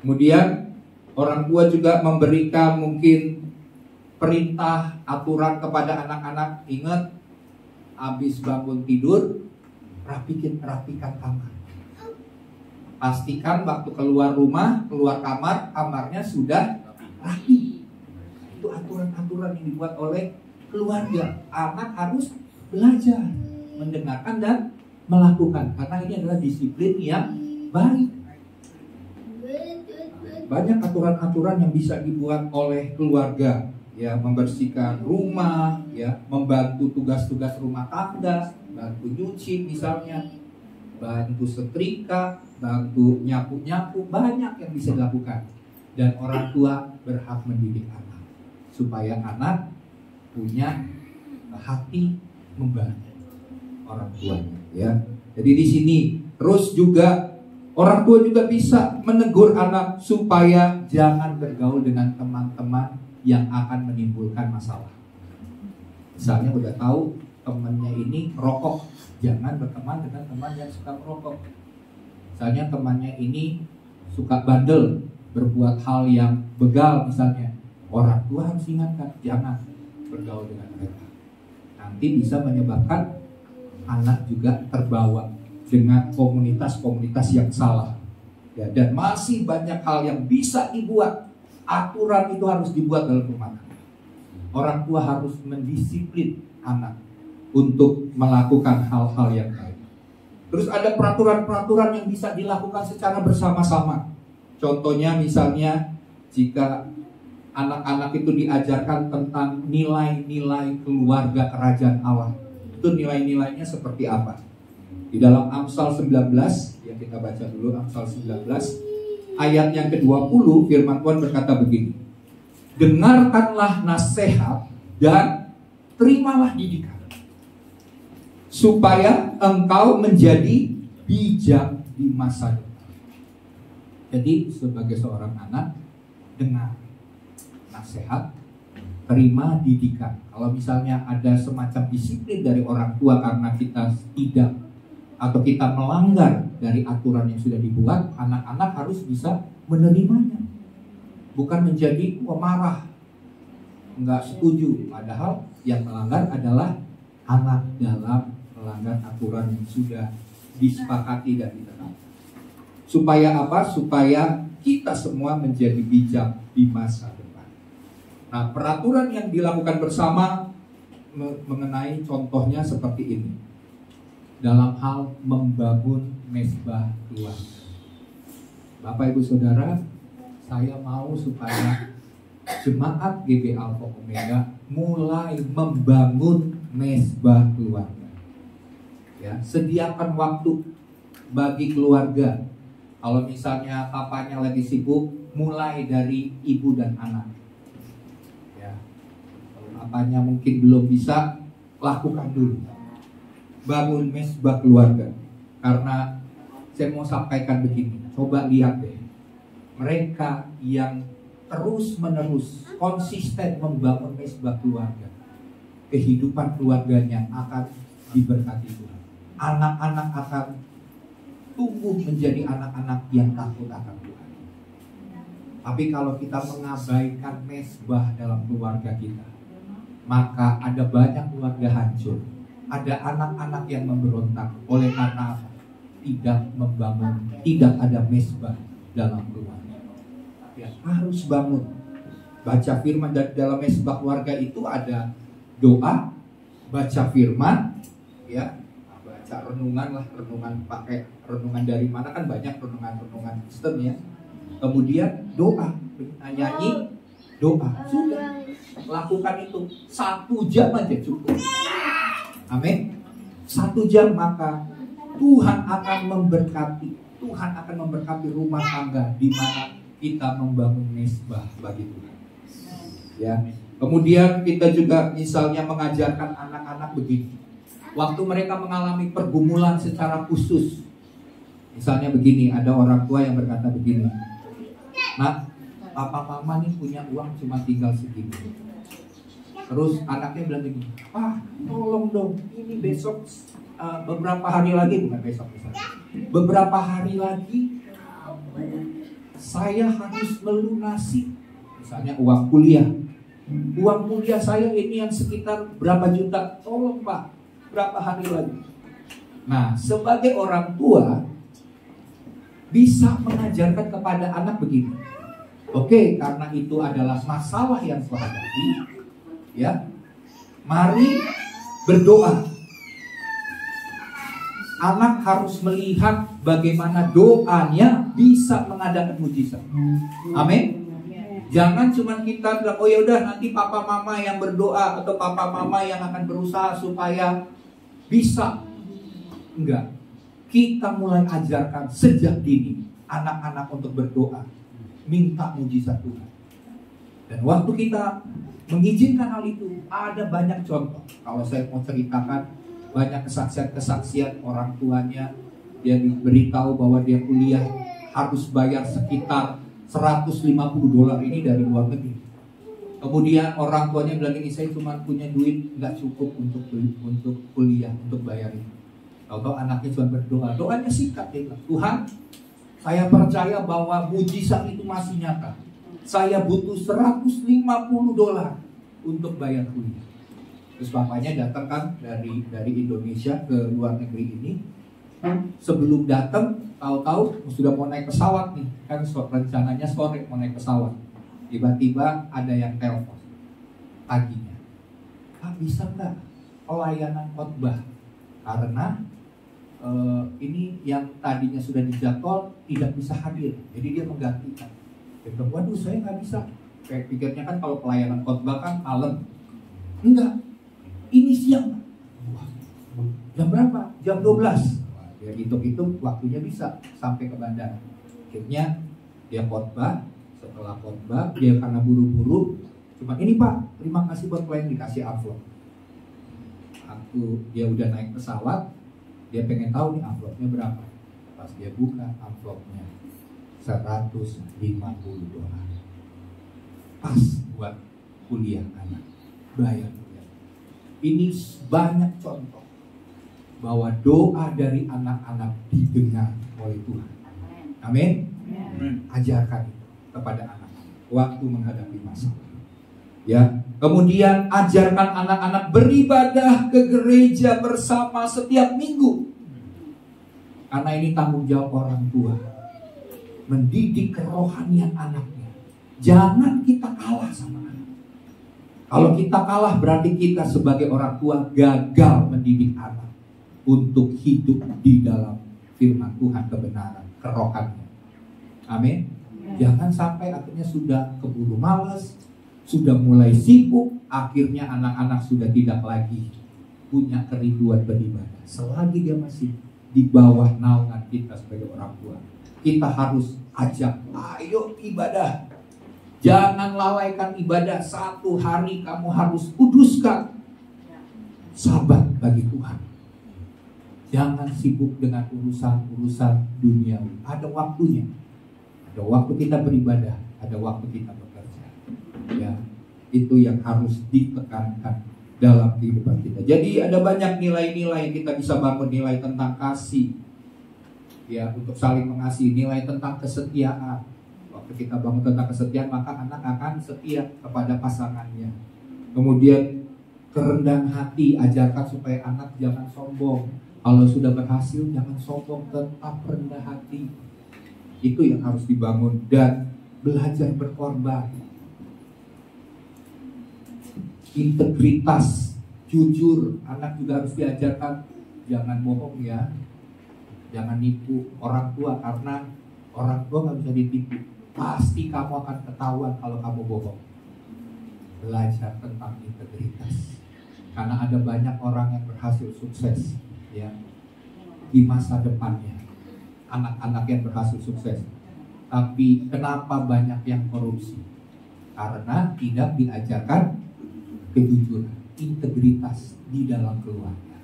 B: Kemudian orang tua juga memberikan mungkin perintah, aturan kepada anak-anak. Ingat, habis bangun tidur, rapikan kamar. Pastikan waktu keluar rumah, keluar kamar, kamarnya sudah rapi. Itu aturan-aturan yang dibuat oleh keluarga. Anak harus belajar, mendengarkan dan melakukan. Karena ini adalah disiplin yang baik. Banyak aturan-aturan yang bisa dibuat oleh keluarga. Ya, membersihkan rumah, ya, membantu tugas-tugas rumah tangga, bantu nyuci misalnya, bantu setrika, bantu nyapu-nyapu, banyak yang bisa dilakukan. Dan orang tua berhak mendidik anak supaya anak punya hati membantu orang tuanya, ya. Jadi di sini terus juga orang tua juga bisa menegur anak supaya jangan bergaul dengan teman-teman yang akan menimbulkan masalah. Misalnya udah tahu temannya ini rokok, jangan berteman dengan teman yang suka merokok. Misalnya temannya ini suka bandel, berbuat hal yang begal misalnya, orang tua harus ingatkan, jangan bergaul dengan mereka. Nanti bisa menyebabkan anak juga terbawa dengan komunitas-komunitas yang salah. Ya, dan masih banyak hal yang bisa dibuat. Aturan itu harus dibuat dalam rumah tangga. Orang tua harus mendisiplin anak untuk melakukan hal-hal yang baik. Terus ada peraturan-peraturan yang bisa dilakukan secara bersama-sama. Contohnya misalnya jika anak-anak itu diajarkan tentang nilai-nilai keluarga kerajaan Allah. Itu nilai-nilainya seperti apa? Di dalam Amsal 19, yang kita baca dulu Amsal 19 ayat yang ke-20, firman Tuhan berkata begini. Dengarkanlah nasihat dan terimalah didikan, supaya engkau menjadi bijak di masa depan. Jadi sebagai seorang anak, dengar nasihat, terima didikan. Kalau misalnya ada semacam disiplin dari orang tua karena kita tidak atau kita melanggar dari aturan yang sudah dibuat, anak-anak harus bisa menerimanya. Bukan menjadi marah, nggak setuju. Padahal yang melanggar adalah anak dalam melanggar aturan yang sudah disepakati dan ditetapkan. Supaya apa? Supaya kita semua menjadi bijak di masa depan. Nah, peraturan yang dilakukan bersama mengenai contohnya seperti ini. Dalam hal membangun mesbah keluarga. Bapak Ibu Saudara, saya mau supaya jemaat GB Alpha Omega mulai membangun mesbah keluarga. Ya, sediakan waktu bagi keluarga. Kalau misalnya papanya lagi sibuk, mulai dari ibu dan anak. Ya, kalau papanya mungkin belum bisa, lakukan dulu. Bangun mesbah keluarga. Karena saya mau sampaikan begini, coba lihat deh, mereka yang terus-menerus konsisten membangun mesbah keluarga, kehidupan keluarganya akan diberkati Tuhan. Anak-anak akan tumbuh menjadi anak-anak yang takut akan Tuhan. Tapi kalau kita mengabaikan mesbah dalam keluarga kita, maka ada banyak keluarga hancur. Ada anak-anak yang memberontak oleh karena tidak membangun, tidak ada mesbah dalam keluarga. Ya, harus bangun. Baca firman dalam mesbah keluarga itu ada doa, baca firman, ya, baca renungan lah, renungan pakai renungan dari mana kan banyak renungan Kristen ya. Kemudian doa, nyanyi, doa, sudah. lakukan itu 1 jam aja cukup. Amin. 1 jam, maka Tuhan akan memberkati. Tuhan akan memberkati rumah tangga di mana kita membangun mesbah bagi Tuhan. Ya. Kemudian kita juga misalnya mengajarkan anak-anak begini. Waktu mereka mengalami pergumulan secara khusus. Misalnya begini, ada orang tua yang berkata begini. Nah, papa mama nih punya uang cuma tinggal segini. Terus anaknya bilang begini, tolong dong, ini besok beberapa hari lagi, bukan besok misalnya, beberapa hari lagi saya harus melunasi misalnya uang kuliah. Uang kuliah saya ini yang sekitar berapa juta, tolong Pak, berapa hari lagi. Nah, sebagai orang tua bisa mengajarkan kepada anak begini. Oke, karena itu adalah masalah yang saya hadapi, ya, mari berdoa. Anak harus melihat bagaimana doanya bisa mengadakan mujizat. Amin. Jangan cuma kita bilang, oh ya udah nanti papa mama yang berdoa atau papa mama yang akan berusaha supaya bisa. Enggak. Kita mulai ajarkan sejak dini anak-anak untuk berdoa, minta mujizat Tuhan. Dan waktu kita mengizinkan hal itu, ada banyak contoh. Kalau saya mau ceritakan, banyak kesaksian-kesaksian orang tuanya dia diberitahu bahwa dia kuliah harus bayar sekitar $150 ini dari luar negeri. Kemudian orang tuanya bilang ini, saya cuma punya duit nggak cukup untuk kuliah, untuk bayar itu. Kalau anaknya cuma berdoa, doanya singkat, dia bilang, Tuhan, saya percaya bahwa mujizat itu masih nyata. Saya butuh $150 untuk bayar kuliah. Terus bapaknya datang kan dari Indonesia ke luar negeri ini. Sebelum datang, tahu-tahu sudah mau naik pesawat nih. Kan rencananya sore mau naik pesawat. Tiba-tiba ada yang telepon paginya. Bisa nggak pelayanan khotbah? Karena ini yang tadinya sudah dijadwal tidak bisa hadir. Jadi dia menggantikan. Dia bilang, waduh saya nggak bisa. Kayak pikirnya kan kalau pelayanan khotbah kan malam. Enggak. Ini siang. Jam berapa? Jam 12. Dia hitung-hitung waktunya bisa sampai ke bandara. Akhirnya dia khotbah. Setelah khotbah dia karena buru-buru, cuma ini Pak, terima kasih buat klien, dikasih amplop. Waktu dia udah naik pesawat, dia pengen tahu nih amplopnya berapa. Pas dia buka amplopnya $150. Pas buat kuliah anak, bayar. Ini banyak contoh bahwa doa dari anak-anak didengar oleh Tuhan. Amin. Ajarkan itu kepada anak-anak waktu menghadapi masalah. Ya, kemudian ajarkan anak-anak beribadah ke gereja bersama setiap minggu. Karena ini tanggung jawab orang tua. Mendidik kerohanian anaknya. Jangan kita kalah sama anak. Kalau kita kalah berarti kita sebagai orang tua gagal mendidik anak untuk hidup di dalam firman Tuhan, kebenaran, kerohanian. Amin. Jangan sampai akhirnya sudah keburu malas, sudah mulai sibuk, akhirnya anak-anak sudah tidak lagi punya kerinduan beribadah. Selagi dia masih di bawah naungan kita sebagai orang tua, kita harus ajak, ayo ibadah. Jangan lalaikan ibadah. 1 hari kamu harus kuduskan. Sabat bagi Tuhan. Jangan sibuk dengan urusan-urusan duniawi. Ada waktunya. Ada waktu kita beribadah, ada waktu kita bekerja. Ya, itu yang harus ditekankan dalam kehidupan kita. Jadi ada banyak nilai-nilai yang kita bisa bangun, nilai tentang kasih. Ya, untuk saling mengasihi, nilai tentang kesetiaan. Waktu kita bangun tentang kesetiaan, maka anak akan setia kepada pasangannya. Kemudian kerendahan hati, ajarkan supaya anak jangan sombong. Kalau sudah berhasil jangan sombong, tetap rendah hati. Itu yang harus dibangun. Dan belajar berkorban, integritas, jujur. Anak juga harus diajarkan jangan bohong ya, jangan nipu orang tua, karena orang tua gak bisa ditipu. Pasti kamu akan ketahuan kalau kamu bohong. belajar tentang integritas. Karena ada banyak orang yang berhasil sukses ya di masa depannya, anak-anak yang berhasil sukses. Tapi kenapa banyak yang korupsi? Karena tidak diajarkan kejujuran, integritas di dalam keluarga.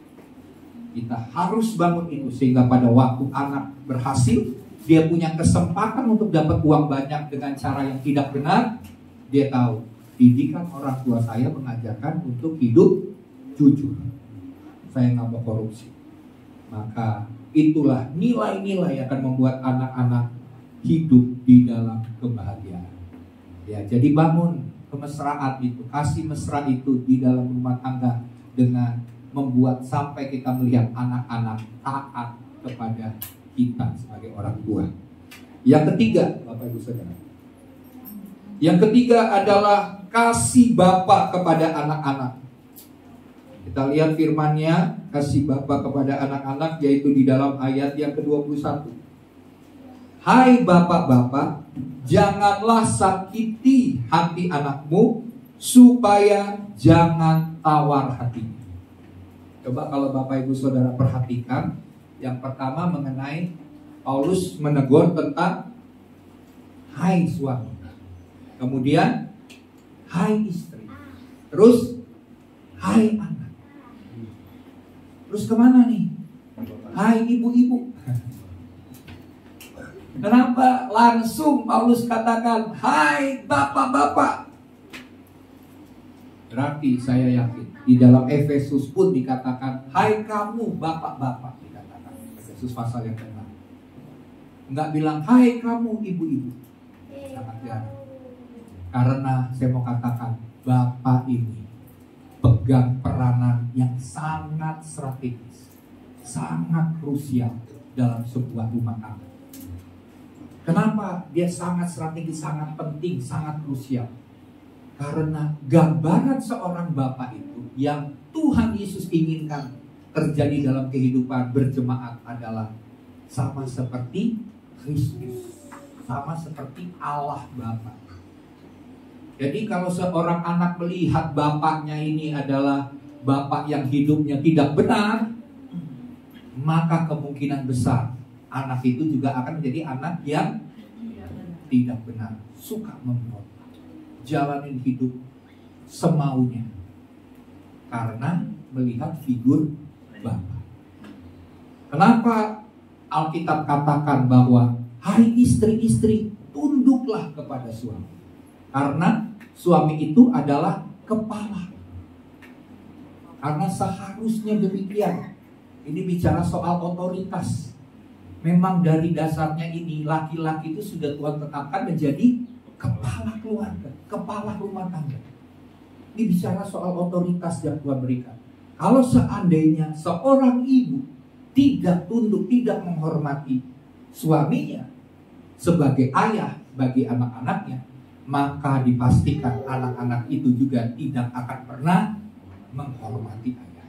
B: Kita harus bangun itu sehingga pada waktu anak berhasil, dia punya kesempatan untuk dapat uang banyak dengan cara yang tidak benar. Dia tahu didikan orang tua saya mengajarkan untuk hidup jujur, saya nggak mau korupsi. Maka itulah nilai-nilai yang akan membuat anak-anak hidup di dalam kebahagiaan. Ya, jadi bangun kemesraan itu, kasih mesra itu di dalam rumah tangga dengan membuat sampai kita melihat anak-anak taat kepada kita sebagai orang tua. Yang ketiga, Bapak Ibu Saudara, yang ketiga adalah kasih Bapa kepada anak-anak. Kita lihat firman-Nya, kasih Bapa kepada anak-anak, yaitu di dalam ayat yang ke-21. Hai bapak-bapak, janganlah sakiti hati anakmu, supaya jangan tawar hatinya. Coba kalau Bapak Ibu Saudara perhatikan, yang pertama mengenai Paulus menegur tentang hai suami, kemudian hai istri, terus hai anak, terus kemana nih? Hai ibu-ibu. Kenapa langsung Paulus katakan hai bapak-bapak? Berarti saya yakin di dalam Efesus pun dikatakan hai kamu bapak-bapak, dikatakan Efesus pasal yang ke-6. Enggak bilang hai kamu ibu-ibu. Sangat jarang. Karena saya mau katakan bapak ini pegang peranan yang sangat strategis, sangat krusial dalam sebuah rumah tangga. Kenapa dia sangat strategis, sangat penting, sangat krusial? Karena gambaran seorang bapak itu yang Tuhan Yesus inginkan terjadi dalam kehidupan berjemaat adalah sama seperti Kristus, sama seperti Allah Bapa. Jadi kalau seorang anak melihat bapaknya ini adalah bapak yang hidupnya tidak benar, maka kemungkinan besar anak itu juga akan menjadi anak yang tidak benar, suka memberontak, jalanin hidup semaunya karena melihat figur bapak. Kenapa Alkitab katakan bahwa hai istri-istri, tunduklah kepada suami? Karena suami itu adalah kepala. Karena seharusnya demikian. Ini bicara soal otoritas. Memang dari dasarnya ini laki-laki itu sudah Tuhan tetapkan menjadi kepala keluarga, kepala rumah tangga. Ini bicara soal otoritas yang Tuhan berikan. Kalau seandainya seorang ibu tidak tunduk, tidak menghormati suaminya sebagai ayah bagi anak-anaknya, maka dipastikan anak-anak itu juga tidak akan pernah menghormati ayah.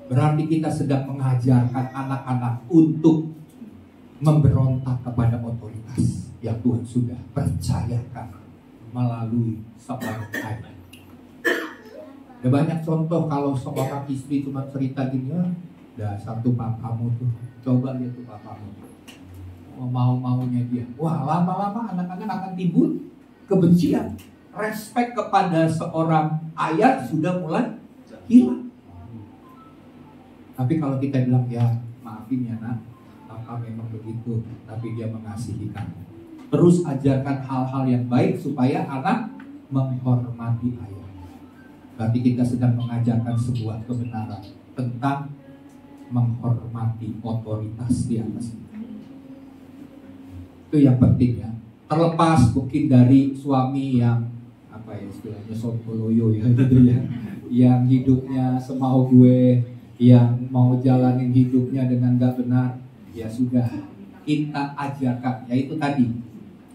B: Berarti kita sedang mengajarkan anak-anak untuk memberontak kepada otoritas yang Tuhan sudah percayakan melalui seorang ayah. Ada banyak contoh kalau seorang istri cuma cerita gini, dah satu papamu tuh, coba lihat tuh papamu, mau-maunya dia. Wah, lama-lama anak-anak akan timbul kebencian. Respek kepada seorang ayah sudah mulai hilang. Tapi kalau kita bilang, ya maafin ya nak, Papa memang begitu, tapi dia mengasihi kamu. Terus ajarkan hal-hal yang baik supaya anak menghormati ayah. Berarti kita sedang mengajarkan sebuah kebenaran tentang menghormati otoritas di atas kita. Itu yang penting ya. Terlepas mungkin dari suami yang apa ya istilahnya sontoloyo ya gitu ya, yang hidupnya semau gue, yang mau jalanin hidupnya dengan gak benar, ya sudah kita ajarkan. Yaitu tadi,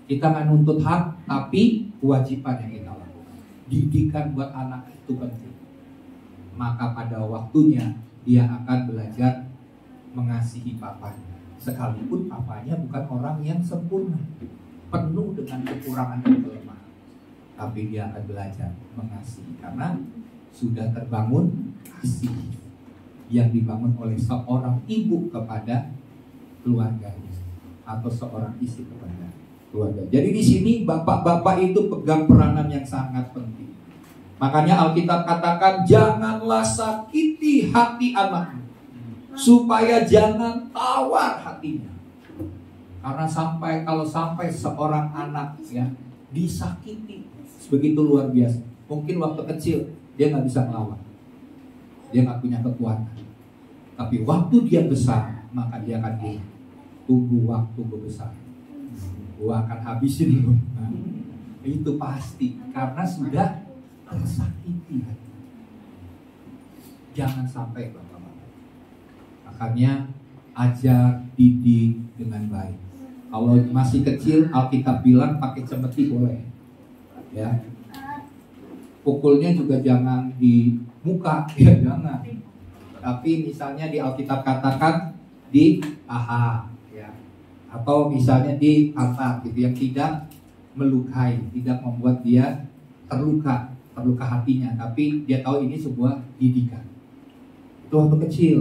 B: kita nggak nuntut hak, tapi kewajiban yang kita lakukan. Didikan buat anak itu penting. Maka pada waktunya dia akan belajar mengasihi papanya, sekalipun papanya bukan orang yang sempurna, penuh dengan kekurangan dan kelemahan. tapi dia akan belajar mengasihi karena sudah terbangun kasih yang dibangun oleh seorang ibu kepada keluarganya atau seorang istri kepada keluarga. Jadi di sini bapak-bapak itu pegang peranan yang sangat penting. Makanya Alkitab katakan janganlah sakiti hati anakmu, supaya jangan tawar hatinya. Karena kalau sampai seorang anak ya disakiti begitu luar biasa. Mungkin waktu kecil dia nggak bisa melawan, dia nggak punya kekuatan. Tapi waktu dia besar, maka dia akan bilang, tunggu waktu gue besar, gue akan habisin lu. Nah, itu pasti karena sudah tersakiti. Jangan sampai bapak-bapak. Makanya ajar, didik dengan baik. Kalau masih kecil, Alkitab bilang pakai cemeti boleh, ya. Pukulnya juga jangan di muka, ya jangan. Tapi misalnya di Alkitab katakan di paha, ya. Atau misalnya di pantat, gitu, yang tidak melukai, tidak membuat dia terluka hatinya. Tapi dia tahu ini sebuah didikan. Itu waktu kecil.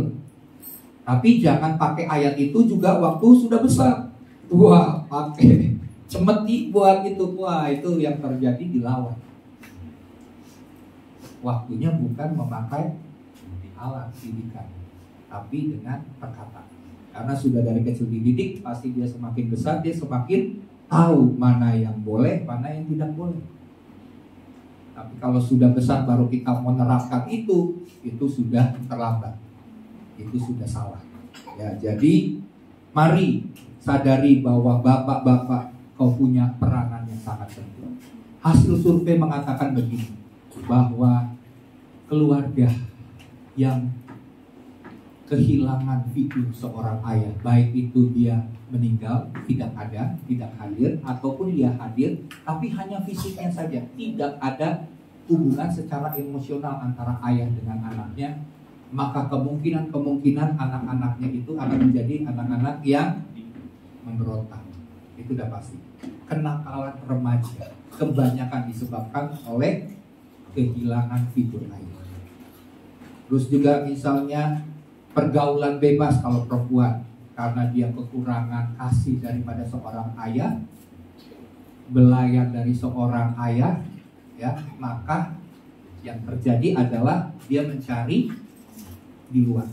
B: Tapi jangan pakai ayat itu juga waktu sudah besar. Wah, pakai cemeti buat itu, wah itu yang terjadi dilawan. Waktunya bukan memakai alat didikan, tapi dengan perkataan. Karena sudah dari kecil dididik, pasti dia semakin besar, dia semakin tahu mana yang boleh, mana yang tidak boleh. Tapi kalau sudah besar baru kita menerapkan itu sudah terlambat. Itu sudah salah. Ya, jadi mari sadari bahwa bapak-bapak kau punya peranan yang sangat penting. Hasil survei mengatakan begini, bahwa keluarga yang kehilangan figur seorang ayah, baik itu dia meninggal, tidak ada, tidak hadir, ataupun dia hadir, tapi hanya fisiknya saja, tidak ada hubungan secara emosional antara ayah dengan anaknya, maka kemungkinan anak-anaknya itu akan menjadi anak-anak yang memberontak. Itu udah pasti. Kenakalan remaja kebanyakan disebabkan oleh kehilangan figur ayah. Terus juga misalnya pergaulan bebas kalau perempuan, karena dia kekurangan kasih daripada seorang ayah, belayan dari seorang ayah, ya, maka yang terjadi adalah dia mencari di luar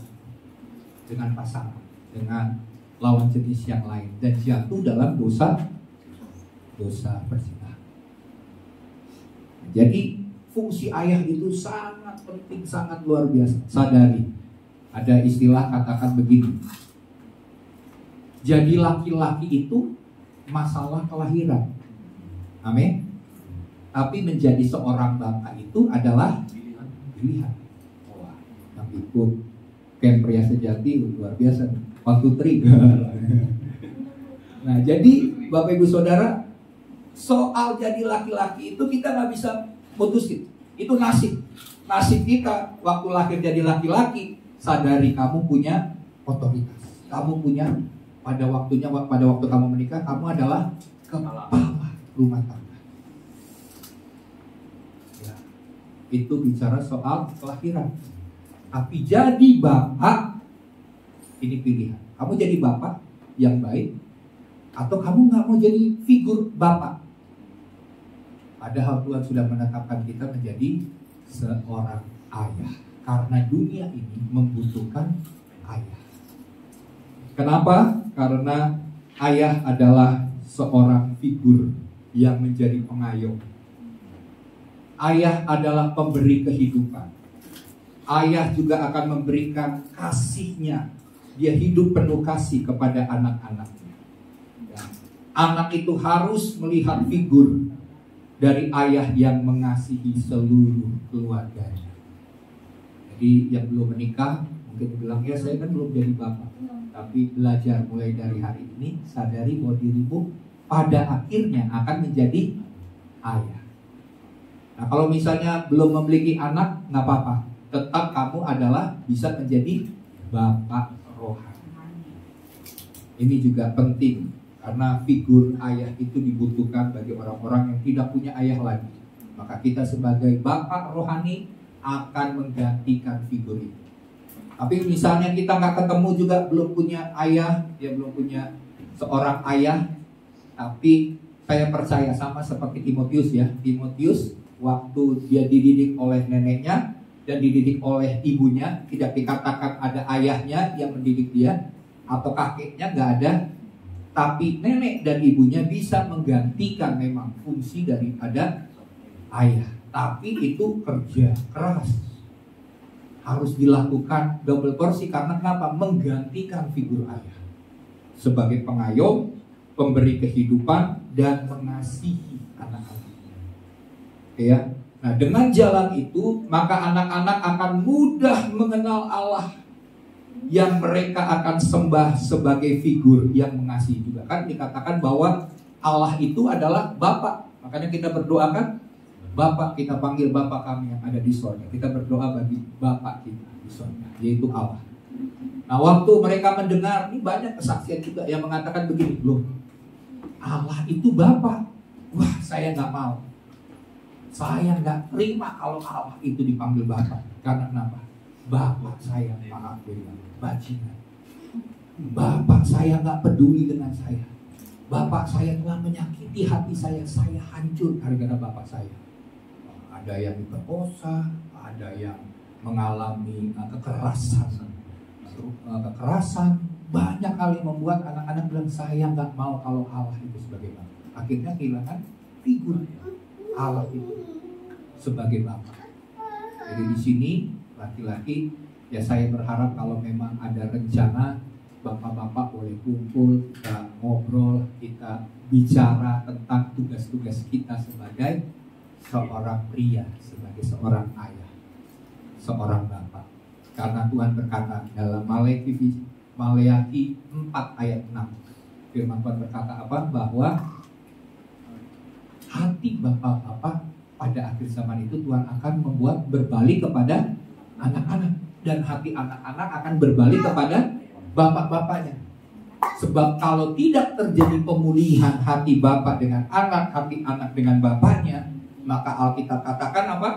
B: dengan pasangan, dengan lawan jenis yang lain, dan jatuh dalam dosa perzinahan. Jadi fungsi ayah itu sangat penting, sangat luar biasa. Sadari, ada istilah katakan begini, jadi laki-laki itu masalah kelahiran, amin. Tapi menjadi seorang bapak itu adalah pilihan. Wah, yang ikut camp pria sejati luar biasa, waktu trigger. Nah, jadi Bapak Ibu Saudara, soal jadi laki-laki itu kita nggak bisa putusin. Itu nasib kita waktu lahir jadi laki-laki. Sadari kamu punya otoritas, kamu punya pada waktu kamu menikah, kamu adalah kepala rumah tangga. Ya, itu bicara soal kelahiran. Tapi jadi bapak, ini pilihan. Kamu jadi bapak yang baik, atau kamu nggak mau jadi figur bapak. Padahal Tuhan sudah menetapkan kita menjadi seorang ayah. Karena dunia ini membutuhkan ayah. Kenapa? Karena ayah adalah seorang figur yang menjadi pengayom. Ayah adalah pemberi kehidupan. Ayah juga akan memberikan kasihnya. Dia hidup penuh kasih kepada anak-anaknya. Anak itu harus melihat figur dari ayah yang mengasihi seluruh keluarganya. Jadi yang belum menikah mungkin bilang, ya saya kan belum jadi bapak. Tapi belajar mulai dari hari ini, sadari bahwa dirimu pada akhirnya akan menjadi ayah. Nah, kalau misalnya belum memiliki anak, nggak apa-apa. Tetap kamu adalah bisa menjadi bapak rohani. Ini juga penting, karena figur ayah itu dibutuhkan bagi orang-orang yang tidak punya ayah lagi. maka kita sebagai bapak rohani akan menggantikan figur itu. Tapi misalnya kita nggak ketemu juga, belum punya ayah, dia belum punya seorang ayah, tapi saya percaya sama seperti Timotius ya. Timotius waktu dia dididik oleh neneknya dan dididik oleh ibunya, tidak dikatakan ada ayahnya yang mendidik dia atau kakeknya, nggak ada. Tapi nenek dan ibunya bisa menggantikan memang fungsi daripada ayah. Tapi itu kerja keras, harus dilakukan double porsi. Karena kenapa? Menggantikan figur ayah sebagai pengayom, pemberi kehidupan, dan mengasihi anak-anaknya. Ya. Nah, dengan jalan itu maka anak-anak akan mudah mengenal Allah yang mereka akan sembah sebagai figur yang mengasihi juga. Kan dikatakan bahwa Allah itu adalah Bapa. Makanya kita berdoakan, Bapa, kita panggil Bapa kami yang ada di sorga. Kita berdoa bagi Bapa kita di sorga, yaitu Allah. Nah, waktu mereka mendengar, ini banyak kesaksian juga yang mengatakan begini, loh, Allah itu Bapa. Wah, saya nggak mau. Saya nggak terima kalau Allah itu dipanggil Bapa. Karena kenapa? Bapak saya, maaf bilang, bajingan. Bapak saya nggak peduli dengan saya. Bapak saya telah menyakiti hati saya hancur gara-gara bapak saya. Ada yang diperkosa, ada yang mengalami kekerasan, banyak kali membuat anak-anak bilang saya nggak mau kalau Allah itu sebagai Bapa. Akhirnya kehilangan figur Allah itu sebagai Bapa. Jadi di sini laki-laki, ya saya berharap kalau memang ada rencana bapak-bapak boleh kumpul, kita ngobrol, kita bicara tentang tugas-tugas kita sebagai seorang pria, sebagai seorang ayah, seorang bapak. Karena Tuhan berkata dalam Maleakhi 4 ayat 6, firman Tuhan berkata apa? Bahwa hati bapak-bapak pada akhir zaman itu Tuhan akan membuat berbalik kepada anak-anak, dan hati anak-anak akan berbalik kepada bapak-bapaknya. Sebab kalau tidak terjadi pemulihan hati bapak dengan anak, hati anak dengan bapaknya, maka Alkitab katakan apa?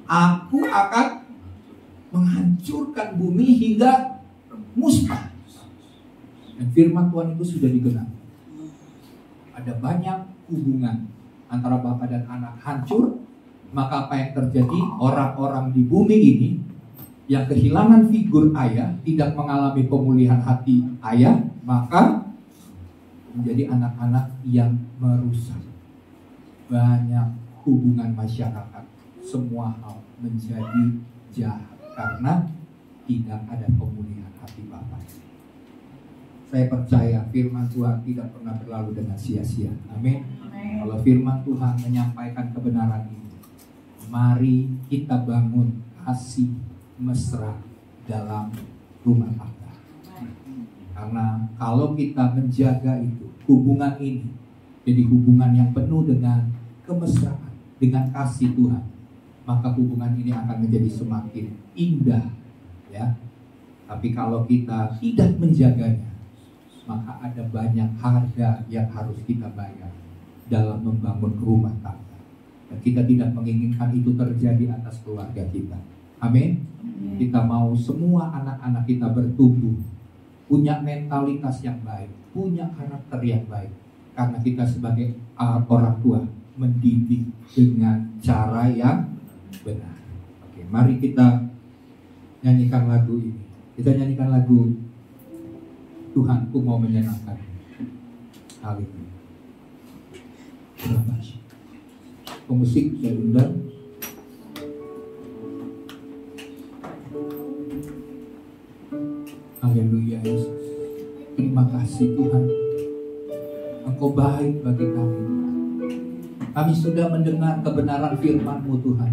B: Aku akan menghancurkan bumi hingga musnah. Dan firman Tuhan itu sudah digenapi. Ada banyak hubungan antara bapak dan anak hancur, maka apa yang terjadi? Orang-orang di bumi ini yang kehilangan figur ayah, tidak mengalami pemulihan hati ayah, maka menjadi anak-anak yang merusak banyak hubungan masyarakat. Semua hal menjadi jahat karena tidak ada pemulihan hati bapak. Saya percaya firman Tuhan tidak pernah berlalu dengan sia-sia. Amin. Kalau firman Tuhan menyampaikan kebenaran ini, mari kita bangun kasih mesra dalam rumah tangga. Karena kalau kita menjaga itu, hubungan ini jadi hubungan yang penuh dengan kemesraan, dengan kasih Tuhan, maka hubungan ini akan menjadi semakin indah, ya. Tapi kalau kita tidak menjaganya, maka ada banyak harga yang harus kita bayar dalam membangun rumah tangga. Dan kita tidak menginginkan itu terjadi atas keluarga kita. Amin. Kita mau semua anak-anak kita bertumbuh, punya mentalitas yang baik, punya karakter yang baik. Karena kita sebagai orang tua mendidik dengan cara yang benar. Oke, mari kita nyanyikan lagu ini. Kita nyanyikan lagu Tuhanku mau menyenangkan. Haleluya. Pemusik saya undang. Haleluya Yesus. Terima kasih Tuhan, Engkau baik bagi kami. Kami sudah mendengar kebenaran firman-Mu Tuhan.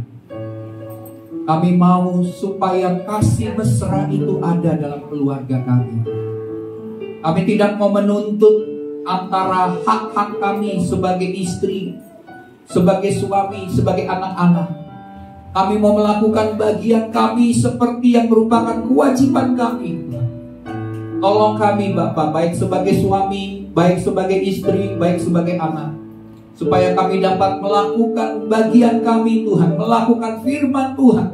B: Kami mau supaya kasih mesra itu ada dalam keluarga kami. Kami tidak mau menuntut antara hak-hak kami sebagai istri, sebagai suami, sebagai anak-anak. Kami mau melakukan bagian kami seperti yang merupakan kewajiban kami. Tolong kami Bapak, baik sebagai suami, baik sebagai istri, baik sebagai anak. supaya kami dapat melakukan bagian kami Tuhan, melakukan firman Tuhan,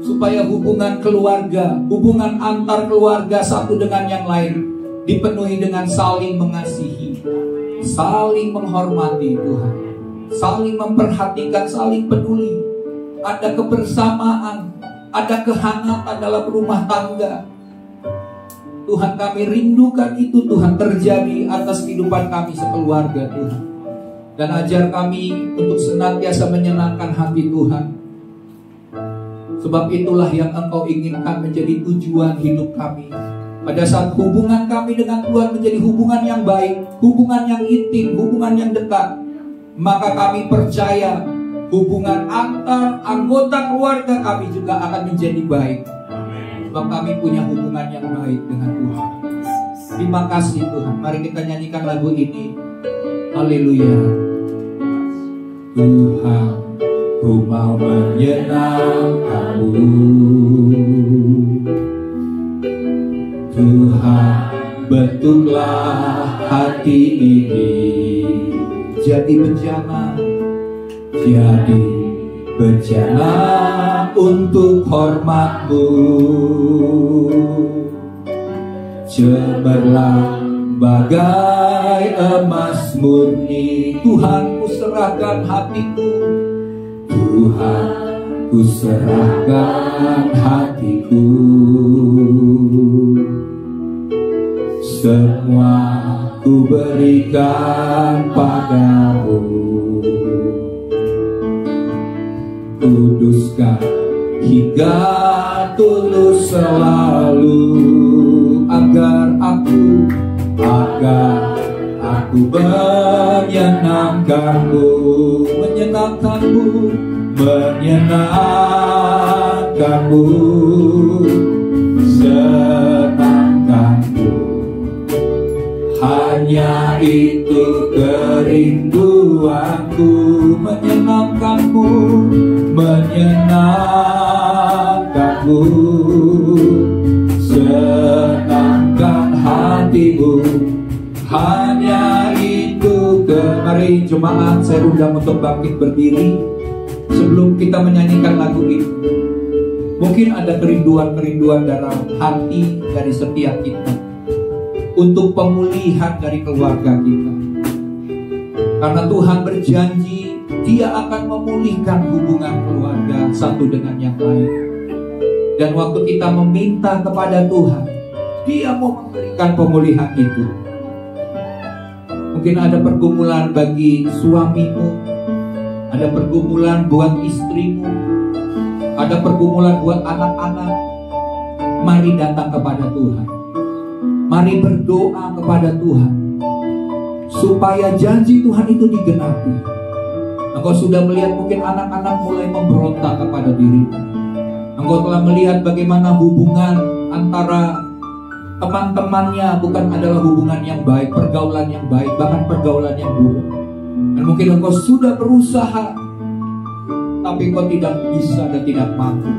B: supaya hubungan keluarga, hubungan antar keluarga satu dengan yang lain dipenuhi dengan saling mengasihi, saling menghormati Tuhan, saling memperhatikan, saling peduli, ada kebersamaan, ada kehangatan dalam rumah tangga. Tuhan, kami rindukan itu Tuhan terjadi atas kehidupan kami sekeluarga Tuhan. Dan ajar kami untuk senantiasa menyenangkan hati Tuhan. Sebab itulah yang Engkau inginkan menjadi tujuan hidup kami. Pada saat hubungan kami dengan Tuhan menjadi hubungan yang baik, hubungan yang intim, hubungan yang dekat, maka kami percaya hubungan antar anggota keluarga kami juga akan menjadi baik. Sebab kami punya hubungan yang baik dengan Tuhan. Terima kasih Tuhan. Mari kita nyanyikan lagu ini. Haleluya. Tuhan, ku mau menyenangkan-Mu. Tuhan, bentuklah hati ini jadi bejana, untuk hormat-Mu. Cemerlang bagai emas murni. Tuhan, ku serahkan hatiku. Tuhan, ku serahkan hatiku. Semua ku berikan padamu. Kuduskan hingga tulus selalu, agar aku menyenangkan-Mu, senangkan-Mu. Hanya itu kerinduanku, menyenangkan-Mu, senangkan hatimu. Hanya itu Mari jemaat, saya undang untuk bangkit berdiri. Sebelum kita menyanyikan lagu ini, mungkin ada kerinduan-kerinduan dalam hati dari setiap kita untuk pemulihan dari keluarga kita. Karena Tuhan berjanji Dia akan memulihkan hubungan keluarga satu dengan yang lain. Dan waktu kita meminta kepada Tuhan, Dia mau memberikan pemulihan itu. Mungkin ada pergumulan bagi suamimu, ada pergumulan buat istrimu, ada pergumulan buat anak-anak. Mari datang kepada Tuhan. Mari berdoa kepada Tuhan supaya janji Tuhan itu digenapi. Engkau sudah melihat mungkin anak-anak mulai memberontak kepada dirimu. Engkau telah melihat bagaimana hubungan antara teman-temannya bukan adalah hubungan yang baik, pergaulan yang baik, bahkan pergaulan yang buruk. Dan mungkin engkau sudah berusaha, tapi engkau tidak bisa dan tidak mampu.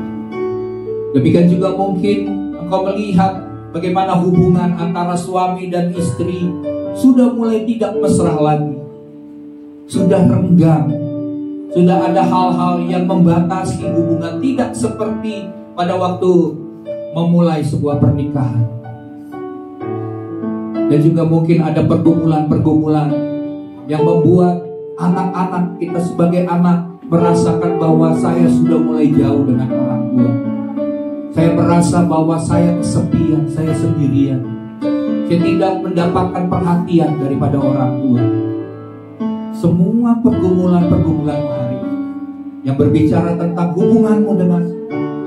B: Demikian juga mungkin engkau melihat bagaimana hubungan antara suami dan istri sudah mulai tidak mesra lagi, sudah renggang, sudah ada hal-hal yang membatasi hubungan, tidak seperti pada waktu memulai sebuah pernikahan. Dan juga mungkin ada pergumulan-pergumulan yang membuat anak-anak kita sebagai anak merasakan bahwa saya sudah mulai jauh dengan orang tua. Saya merasa bahwa saya kesepian, saya sendirian. Saya tidak mendapatkan perhatian daripada orang tua. Semua pergumulan-pergumulan hari yang berbicara tentang hubunganmu dengan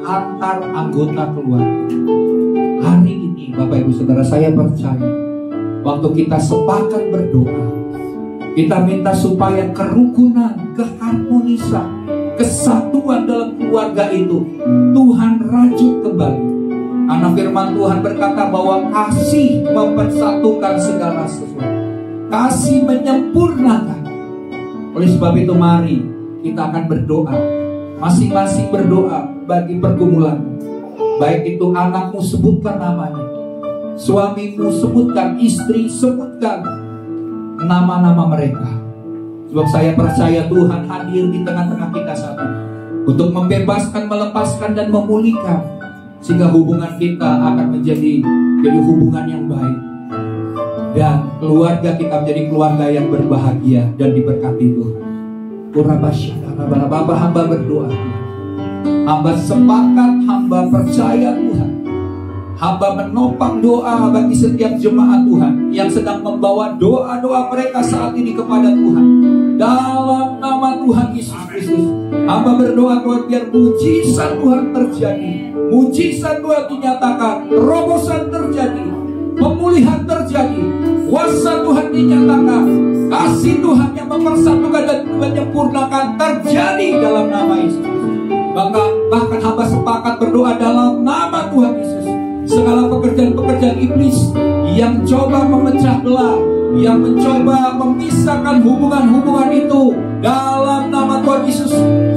B: antar anggota keluarga. Hari ini Bapak Ibu Saudara, saya percaya waktu kita sepakat berdoa, kita minta supaya kerukunan, keharmonisan, kesatuan dalam keluarga itu Tuhan rajut kembali. Karena firman Tuhan berkata bahwa kasih mempersatukan segala sesuatu, kasih menyempurnakan. Oleh sebab itu mari kita akan berdoa, masing-masing berdoa bagi pergumulanmu. Baik itu anakmu, sebutkan namanya, suamimu sebutkan, istri sebutkan nama-nama mereka. Sebab saya percaya Tuhan hadir di tengah-tengah kita saat ini untuk membebaskan, melepaskan, dan memulihkan, sehingga hubungan kita akan jadi hubungan yang baik, dan keluarga kita menjadi keluarga yang berbahagia dan diberkati Tuhan. Bapak, hamba berdoa, hamba sepakat, hamba percaya Tuhan, hamba menopang doa bagi setiap jemaat Tuhan yang sedang membawa doa-doa mereka saat ini kepada Tuhan. Dalam nama Tuhan Yesus Kristus, hamba berdoa Tuhan, biar mujizat Tuhan terjadi, mujizat Tuhan dinyatakan, terobosan terjadi, pemulihan terjadi, kuasa Tuhan dinyatakan, kasih Tuhan yang mempersatukan dan menyempurnakan terjadi dalam nama Yesus. Bahkan hamba sepakat berdoa dalam nama Tuhan Yesus, segala pekerjaan-pekerjaan iblis yang coba memecah belah, yang mencoba memisahkan hubungan-hubungan itu, dalam nama Tuhan Yesus,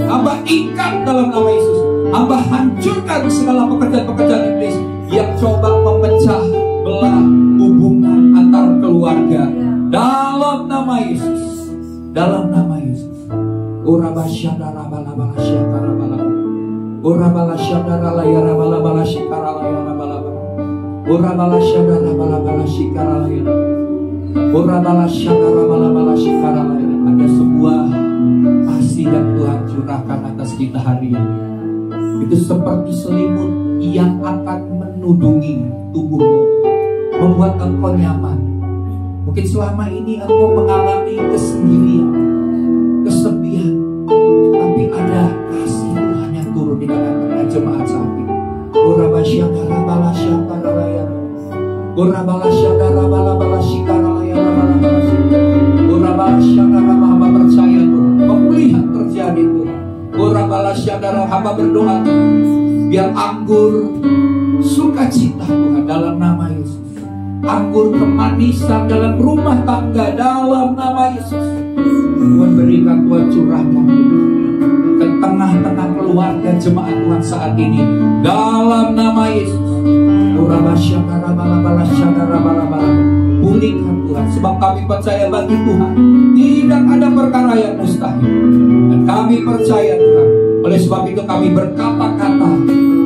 B: hamba ikat dalam nama Yesus. Hamba hancurkan segala pekerjaan-pekerjaan iblis yang coba memecah belah hubungan antar keluarga, dalam nama Yesus. Dalam nama Yesus. Ada sebuah kasih yang Tuhan curahkan atas kita hari ini. Itu seperti selimut yang akan menudungi tubuhmu, membuat engkau nyaman. Mungkin selama ini engkau mengalami kesendirian, kesepian, tapi ada kasih Tuhan yang turun di tengah-tengah jemaat saat ini. Hamba percaya Tuhan, pemulihan terjadi Tuhan. Hamba berdoa biar anggur sukacita Tuhan dalam nama Yesus, anggur kemanisan dalam rumah tangga dalam nama Yesus, Tuhan berikan, Tuhan curahkan ke tengah-tengah keluarga jemaat Tuhan saat ini dalam nama Yesus. Pulihkan Tuhan, sebab kami percaya bagi Tuhan tidak ada perkara yang mustahil, dan kami percaya Tuhan. Oleh sebab itu kami berkata-kata,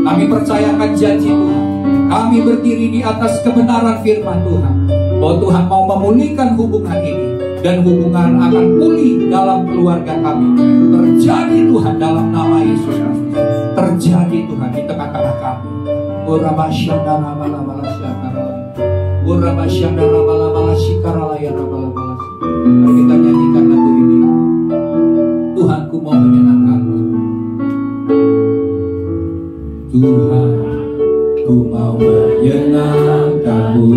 B: kami percayakan janji Tuhan, kami berdiri di atas kebenaran firman Tuhan, bahwa Tuhan mau memulihkan hubungan ini, dan hubungan akan pulih dalam keluarga kami. Terjadi Tuhan dalam nama Yesus, terjadi Tuhan di tengah-tengah kami. Mari kita nyanyikan lagu ini. Tuhanku mau menyenangkanmu. Tuhan, ku mau menyenangkanmu.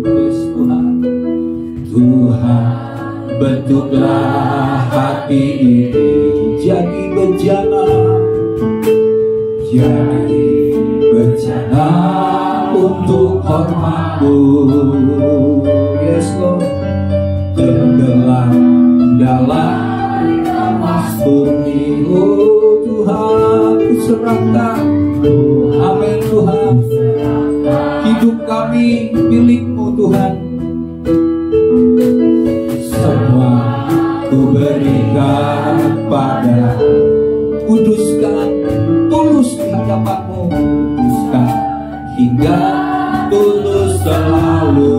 B: Yes, Tuhan. Tuhan, bentuklah hati ini jadi bejana, jadi bencana untuk hormat-Mu. Yes Lord, tenggelam dalam kasih-Mu. Tuhan, ku serahkan, amin Tuhan, hidup kami milik-Mu Tuhan. Semua ku berikan pada, kuduskan, tulus di hadapan-Mu, kuduskan hingga tulus selalu,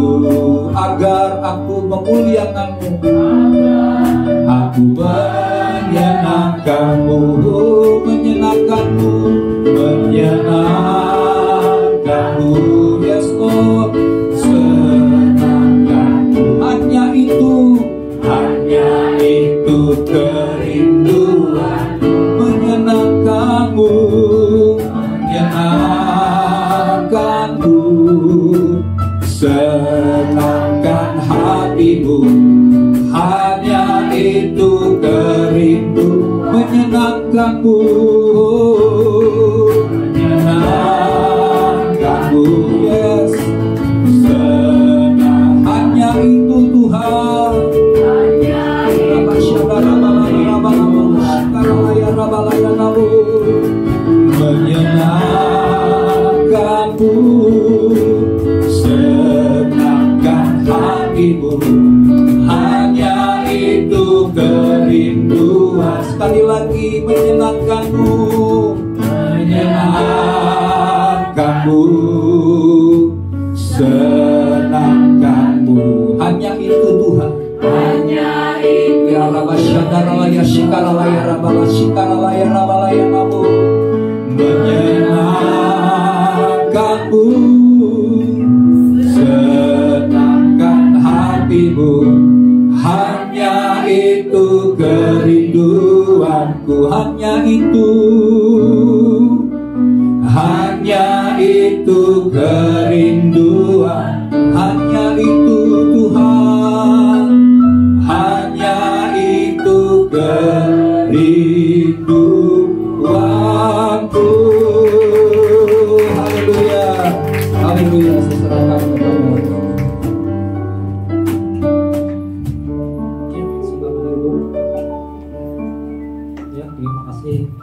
B: agar aku memuliakan-Mu, aku menyenangkan-Mu, menyenangkan-Mu, menyenangkan-Mu. Yes Lord, senangkan-Mu. Hanya itu kerinduan, menyenangkan-Mu, menyenangkan-Mu, senangkan hati-Mu. Hanya itu kerindu, menyenangkan-Mu, menyenangkan-Mu. Yes, senang, hanya itu Tuhan. Menyenangkan-Mu, senangkan hati-Mu. Hanya sekali lagi menyenangkanmu, menyenangkanmu, senangkanmu. Hanya itu Tuhan, hanya itu. Ya Rabba Syadarala ya Shikarala ya Rabala Shikarala ya Rabala ya Nabu, menyenangkanmu, senangkan hatimu. Hanya itu kerinduanku, hanya itu, hanya itu kerinduan, hanya itu Tuhan, hanya itu kerinduanku. Haleluya, haleluya, saya serahkan kepada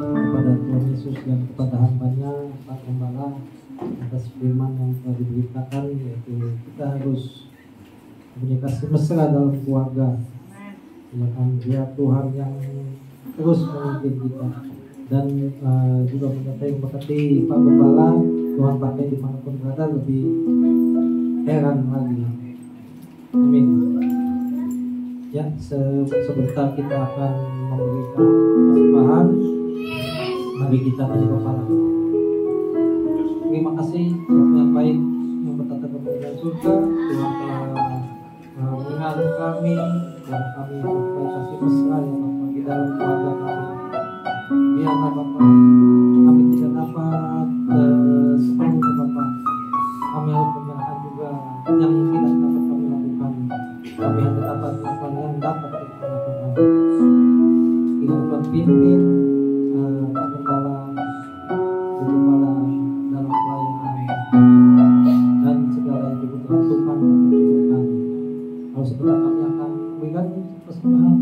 B: kepada Tuhan Yesus dan kepada hamba-Nya Pak Gembala atas firman yang telah diberitakan, yaitu kita harus punya kasih mesra dalam keluarga, ya kan, Dia Tuhan yang terus memimpin kita dan juga memberkati Pak Gembala. Tuhan pakai dimanapun berada, lebih heran lagi. Amin. Ya, sebentar kita akan memberikan persembahan. Mari kita tanya Bapak. Terima kasih yang baik yang bertata kemuliaan surga. Tuhan telah mengenal kami dan kami berbaik kasih mesra ya Bapak di dalam keluarga kami. Biarlah Bapak kami tidak dapat sepenuhnya Bapak. Kami harus menyerahkan juga yang tidak dapat kami lakukan. Kami hanya dapat melakukan yang dapat kita lakukan. Kita dapat pimpin Pak Gembala dalam pelayanan dan segala yang dibutuhkan Tuhan menunjukkan. Kalau sebentar kami akan memberikan persembahan,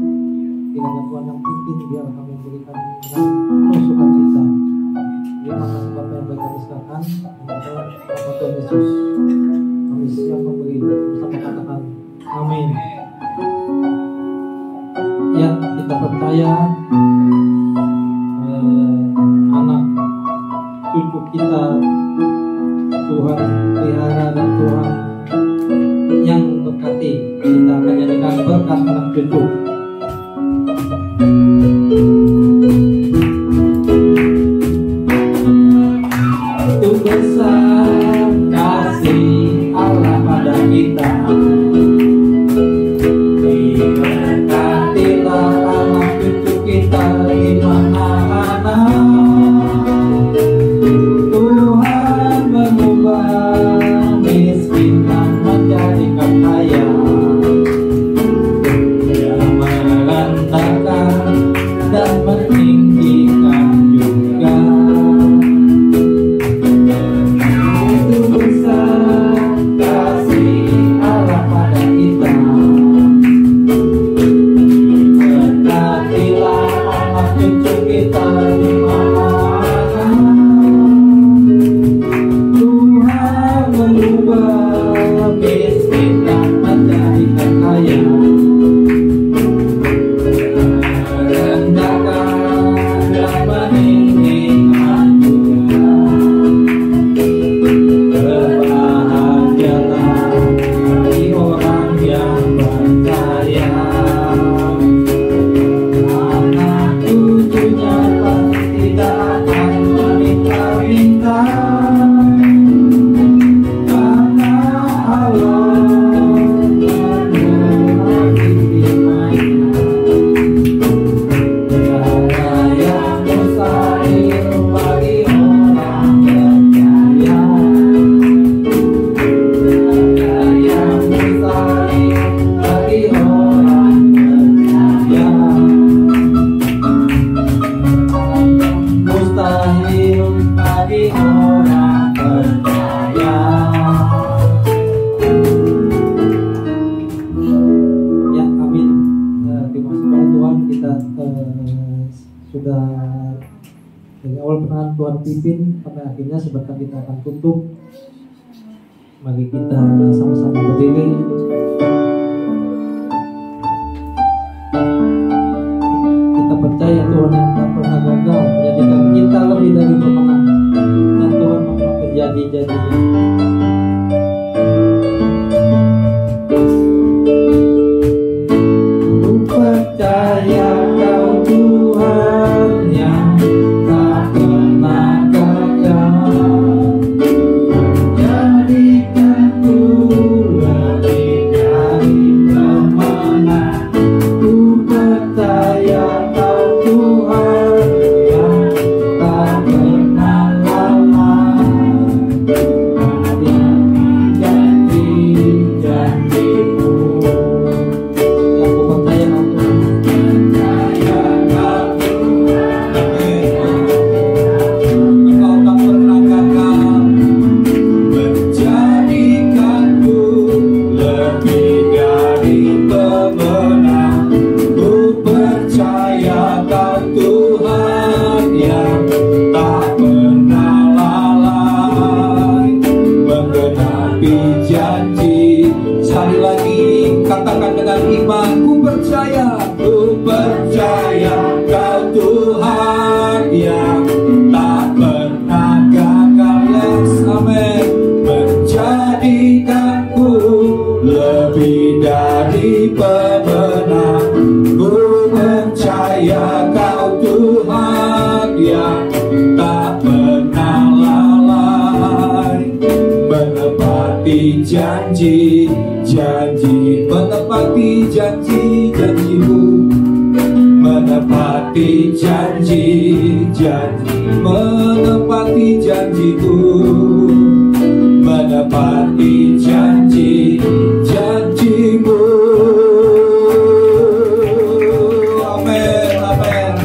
B: kiranya Tuhan yang pimpin, biar kami memberikan dengan penuh sukacita. Terima kasih Bapak yang baik kami serahkan kepada nama Tuhan Yesus. Kami siap memberi bersama, katakan amin. Ya, kita percaya anak cucu kita Tuhan pelihara dan Tuhan yang berkati. Kita akan nyanyikan berkat anak cucu. Itu besar kasih Allah pada kita. Diberkatilah anak cucu kita di mana-mana. Tuhan mengubah miskin dan menjadikan kaya. Dia merendahkan dan meninggikan juga. Itu besar kasih Allah pada kita. Berkatilah anak cucu kita di mana-mana. Tuhan mengubah miskin dan menjadikan kaya. Merendahkan dan meninggikan juga. Berbahagialah bagi orang yang percaya. Anak cucunya pasti tidak akan meminta-minta, karena Allah menerima firman-Nya. Tiada yang mustahil bagi orang percaya. Tiada yang mustahil bagi orang percaya. Mustahil bagi orang percaya. Ya, amin. Terima kasih pada Tuhan. Kita sudah dari awal penahan Tuhan pimpin sampai akhirnya. Sebentar kita akan tutup. Mari kita sama-sama berdiri. Kita percaya Tuhan Tuhan yang tak pernah lalai, menepati janji-janji, menepati janji-janjimu, menepati janji-janji, menepati janjimu, menepati janji-janjimu. Amin, amin.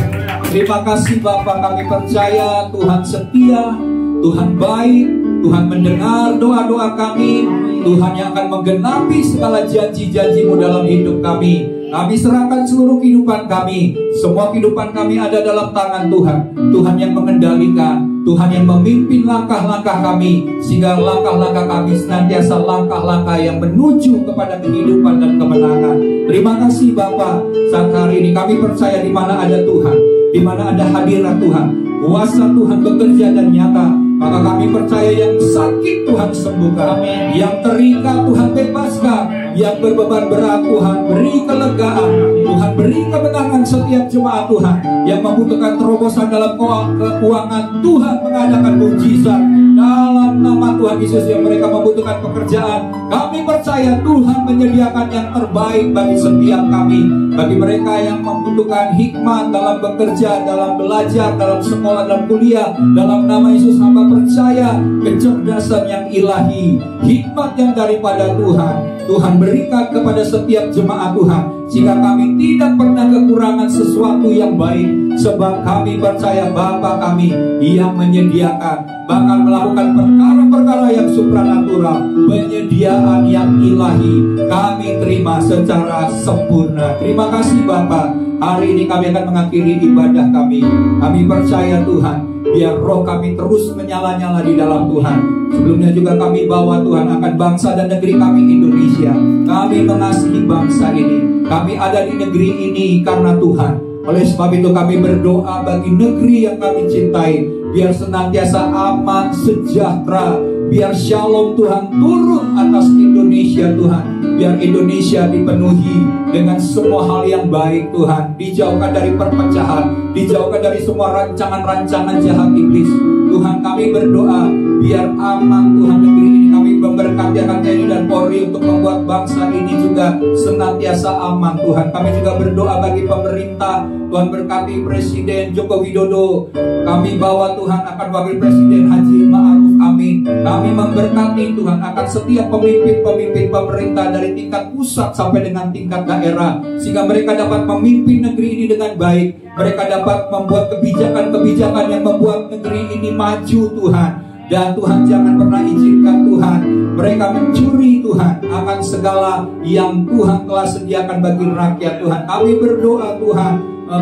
B: Terima kasih Bapa, kami percaya Tuhan setia, Tuhan baik, Tuhan mendengar doa-doa kami, Tuhan yang akan menggenapi segala janji-janji-Mu dalam hidup kami. Kami serahkan seluruh kehidupan kami. Semua kehidupan kami ada dalam tangan Tuhan. Tuhan yang mengendalikan, Tuhan yang memimpin langkah-langkah kami, sehingga langkah-langkah kami senantiasa langkah-langkah yang menuju kepada kehidupan dan kemenangan. Terima kasih Bapa. Saat hari ini kami percaya di mana ada Tuhan, di mana ada hadirat Tuhan, kuasa Tuhan bekerja dan nyata. Maka kami percaya yang sakit Tuhan sembuhkan, yang terikat Tuhan bebaskan, yang berbeban berat Tuhan beri kelegaan, Tuhan beri kemenangan setiap jemaat Tuhan yang membutuhkan terobosan dalam keuangan. Tuhan mengadakan mujizat dalam nama Tuhan Yesus. Yang mereka membutuhkan pekerjaan, kami percaya Tuhan menyediakan yang terbaik bagi setiap kami. Bagi mereka yang membutuhkan hikmat dalam bekerja, dalam belajar, dalam sekolah, dalam kuliah, dalam nama Yesus hamba percaya kecerdasan yang ilahi, hikmat yang daripada Tuhan, Tuhan berikan kepada setiap jemaat Tuhan, sehingga kami tidak pernah kekurangan sesuatu yang baik. Sebab kami percaya Bapa kami yang menyediakan, bahkan melakukan perkara-perkara yang supranatural, penyediaan yang ilahi kami terima secara sempurna. Terima kasih Bapa. Hari ini kami akan mengakhiri ibadah kami. Kami percaya Tuhan, biar roh kami terus menyala-nyala di dalam Tuhan. Sebelumnya juga kami bawa Tuhan akan bangsa dan negeri kami Indonesia. Kami mengasihi bangsa ini. Kami ada di negeri ini karena Tuhan. Oleh sebab itu kami berdoa bagi negeri yang kami cintai, biar senantiasa aman, sejahtera, biar shalom Tuhan turun atas Indonesia Tuhan. Biar Indonesia dipenuhi dengan semua hal yang baik Tuhan. Dijauhkan dari perpecahan, dijauhkan dari semua rancangan-rancangan jahat iblis. Tuhan kami berdoa, biar aman Tuhan negeri ini. Kami memberkati akan TNI dan Polri untuk membuat bangsa ini juga senantiasa aman Tuhan. Kami juga berdoa bagi pemerintah, Tuhan berkati Presiden Joko Widodo. Kami bawa Tuhan akan Wakil Presiden Haji Ma'ruf Amin. Kami memberkati Tuhan akan setiap pemimpin-pemimpin pemerintah dari tingkat pusat sampai dengan tingkat daerah, sehingga mereka dapat memimpin negeri ini dengan baik. Mereka dapat membuat kebijakan-kebijakan yang membuat negeri ini maju Tuhan. Dan Tuhan jangan pernah izinkan Tuhan mereka mencuri Tuhan akan segala yang Tuhan telah sediakan bagi rakyat Tuhan. Kami berdoa Tuhan,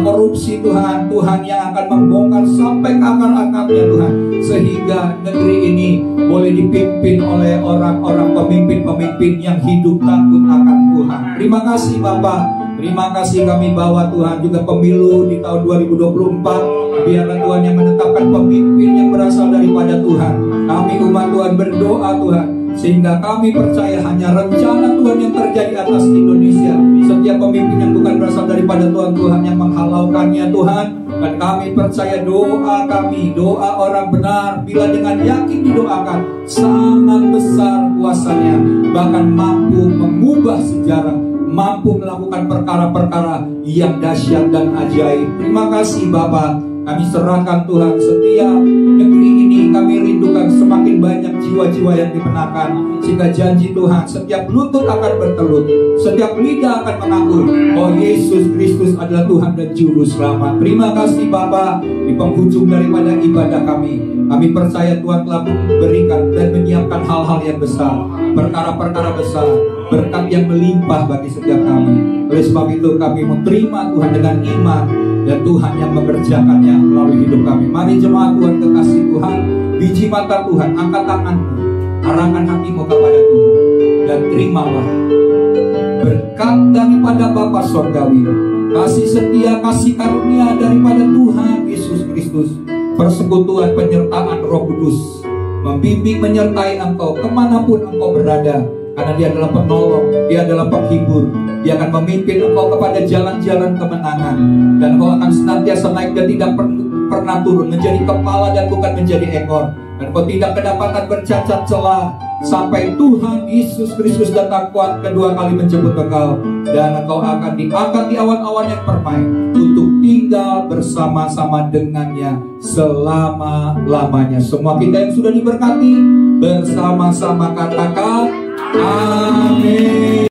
B: korupsi Tuhan, Tuhan yang akan membongkar sampai ke akar-akarnya Tuhan, sehingga negeri ini boleh dipimpin oleh orang-orang pemimpin-pemimpin yang hidup takut akan Tuhan. Terima kasih Bapak. Terima kasih kami bawa Tuhan juga pemilu di tahun 2024. Biarlah Tuhan yang menetapkan pemimpin yang berasal daripada Tuhan. Kami umat Tuhan berdoa Tuhan, sehingga kami percaya hanya rencana Tuhan yang terjadi atas Indonesia. Setiap pemimpin yang bukan berasal daripada Tuhan, Tuhan yang menghalaukannya Tuhan. Dan kami percaya doa kami, doa orang benar, bila dengan yakin didoakan, sangat besar kuasanya, bahkan mampu mengubah sejarah, mampu melakukan perkara-perkara yang dahsyat dan ajaib. Terima kasih Bapak. Kami serahkan Tuhan setiap negeri ini. Kami rindukan semakin banyak jiwa-jiwa yang dimenangkan, sehingga janji Tuhan setiap lutut akan bertelut, setiap lidah akan mengaku bahwa Yesus Kristus adalah Tuhan dan Juru Selamat. Terima kasih Bapa. Di penghujung daripada ibadah kami percaya Tuhan telah memberikan dan menyiapkan hal-hal yang besar, perkara-perkara besar, berkat yang melimpah bagi setiap kami. Oleh sebab itu kami menerima Tuhan dengan iman, dan Tuhan yang mengerjakannya melalui hidup kami. Mari jemaat Tuhan kekasih Tuhan, biji mata Tuhan, angkat tanganmu, arahkan hatimu kepada Tuhan, dan terimalah berkat daripada Bapa Surgawi, kasih setia, kasih karunia daripada Tuhan Yesus Kristus, persekutuan penyertaan Roh Kudus, membimbing menyertai engkau kemanapun engkau berada, Karena Dia adalah penolong, Dia adalah penghibur. Dia akan memimpin engkau kepada jalan-jalan kemenangan. Dan engkau akan senantiasa naik dan tidak pernah turun, menjadi kepala dan bukan menjadi ekor. Dan kau tidak kedapatan bercacat celah sampai Tuhan Yesus Kristus datang kuat kedua kali menjemput engkau. Dan engkau akan diangkat di awan-awan yang permai untuk tinggal bersama-sama dengannya selama-lamanya. Semua kita yang sudah diberkati bersama-sama katakan amin.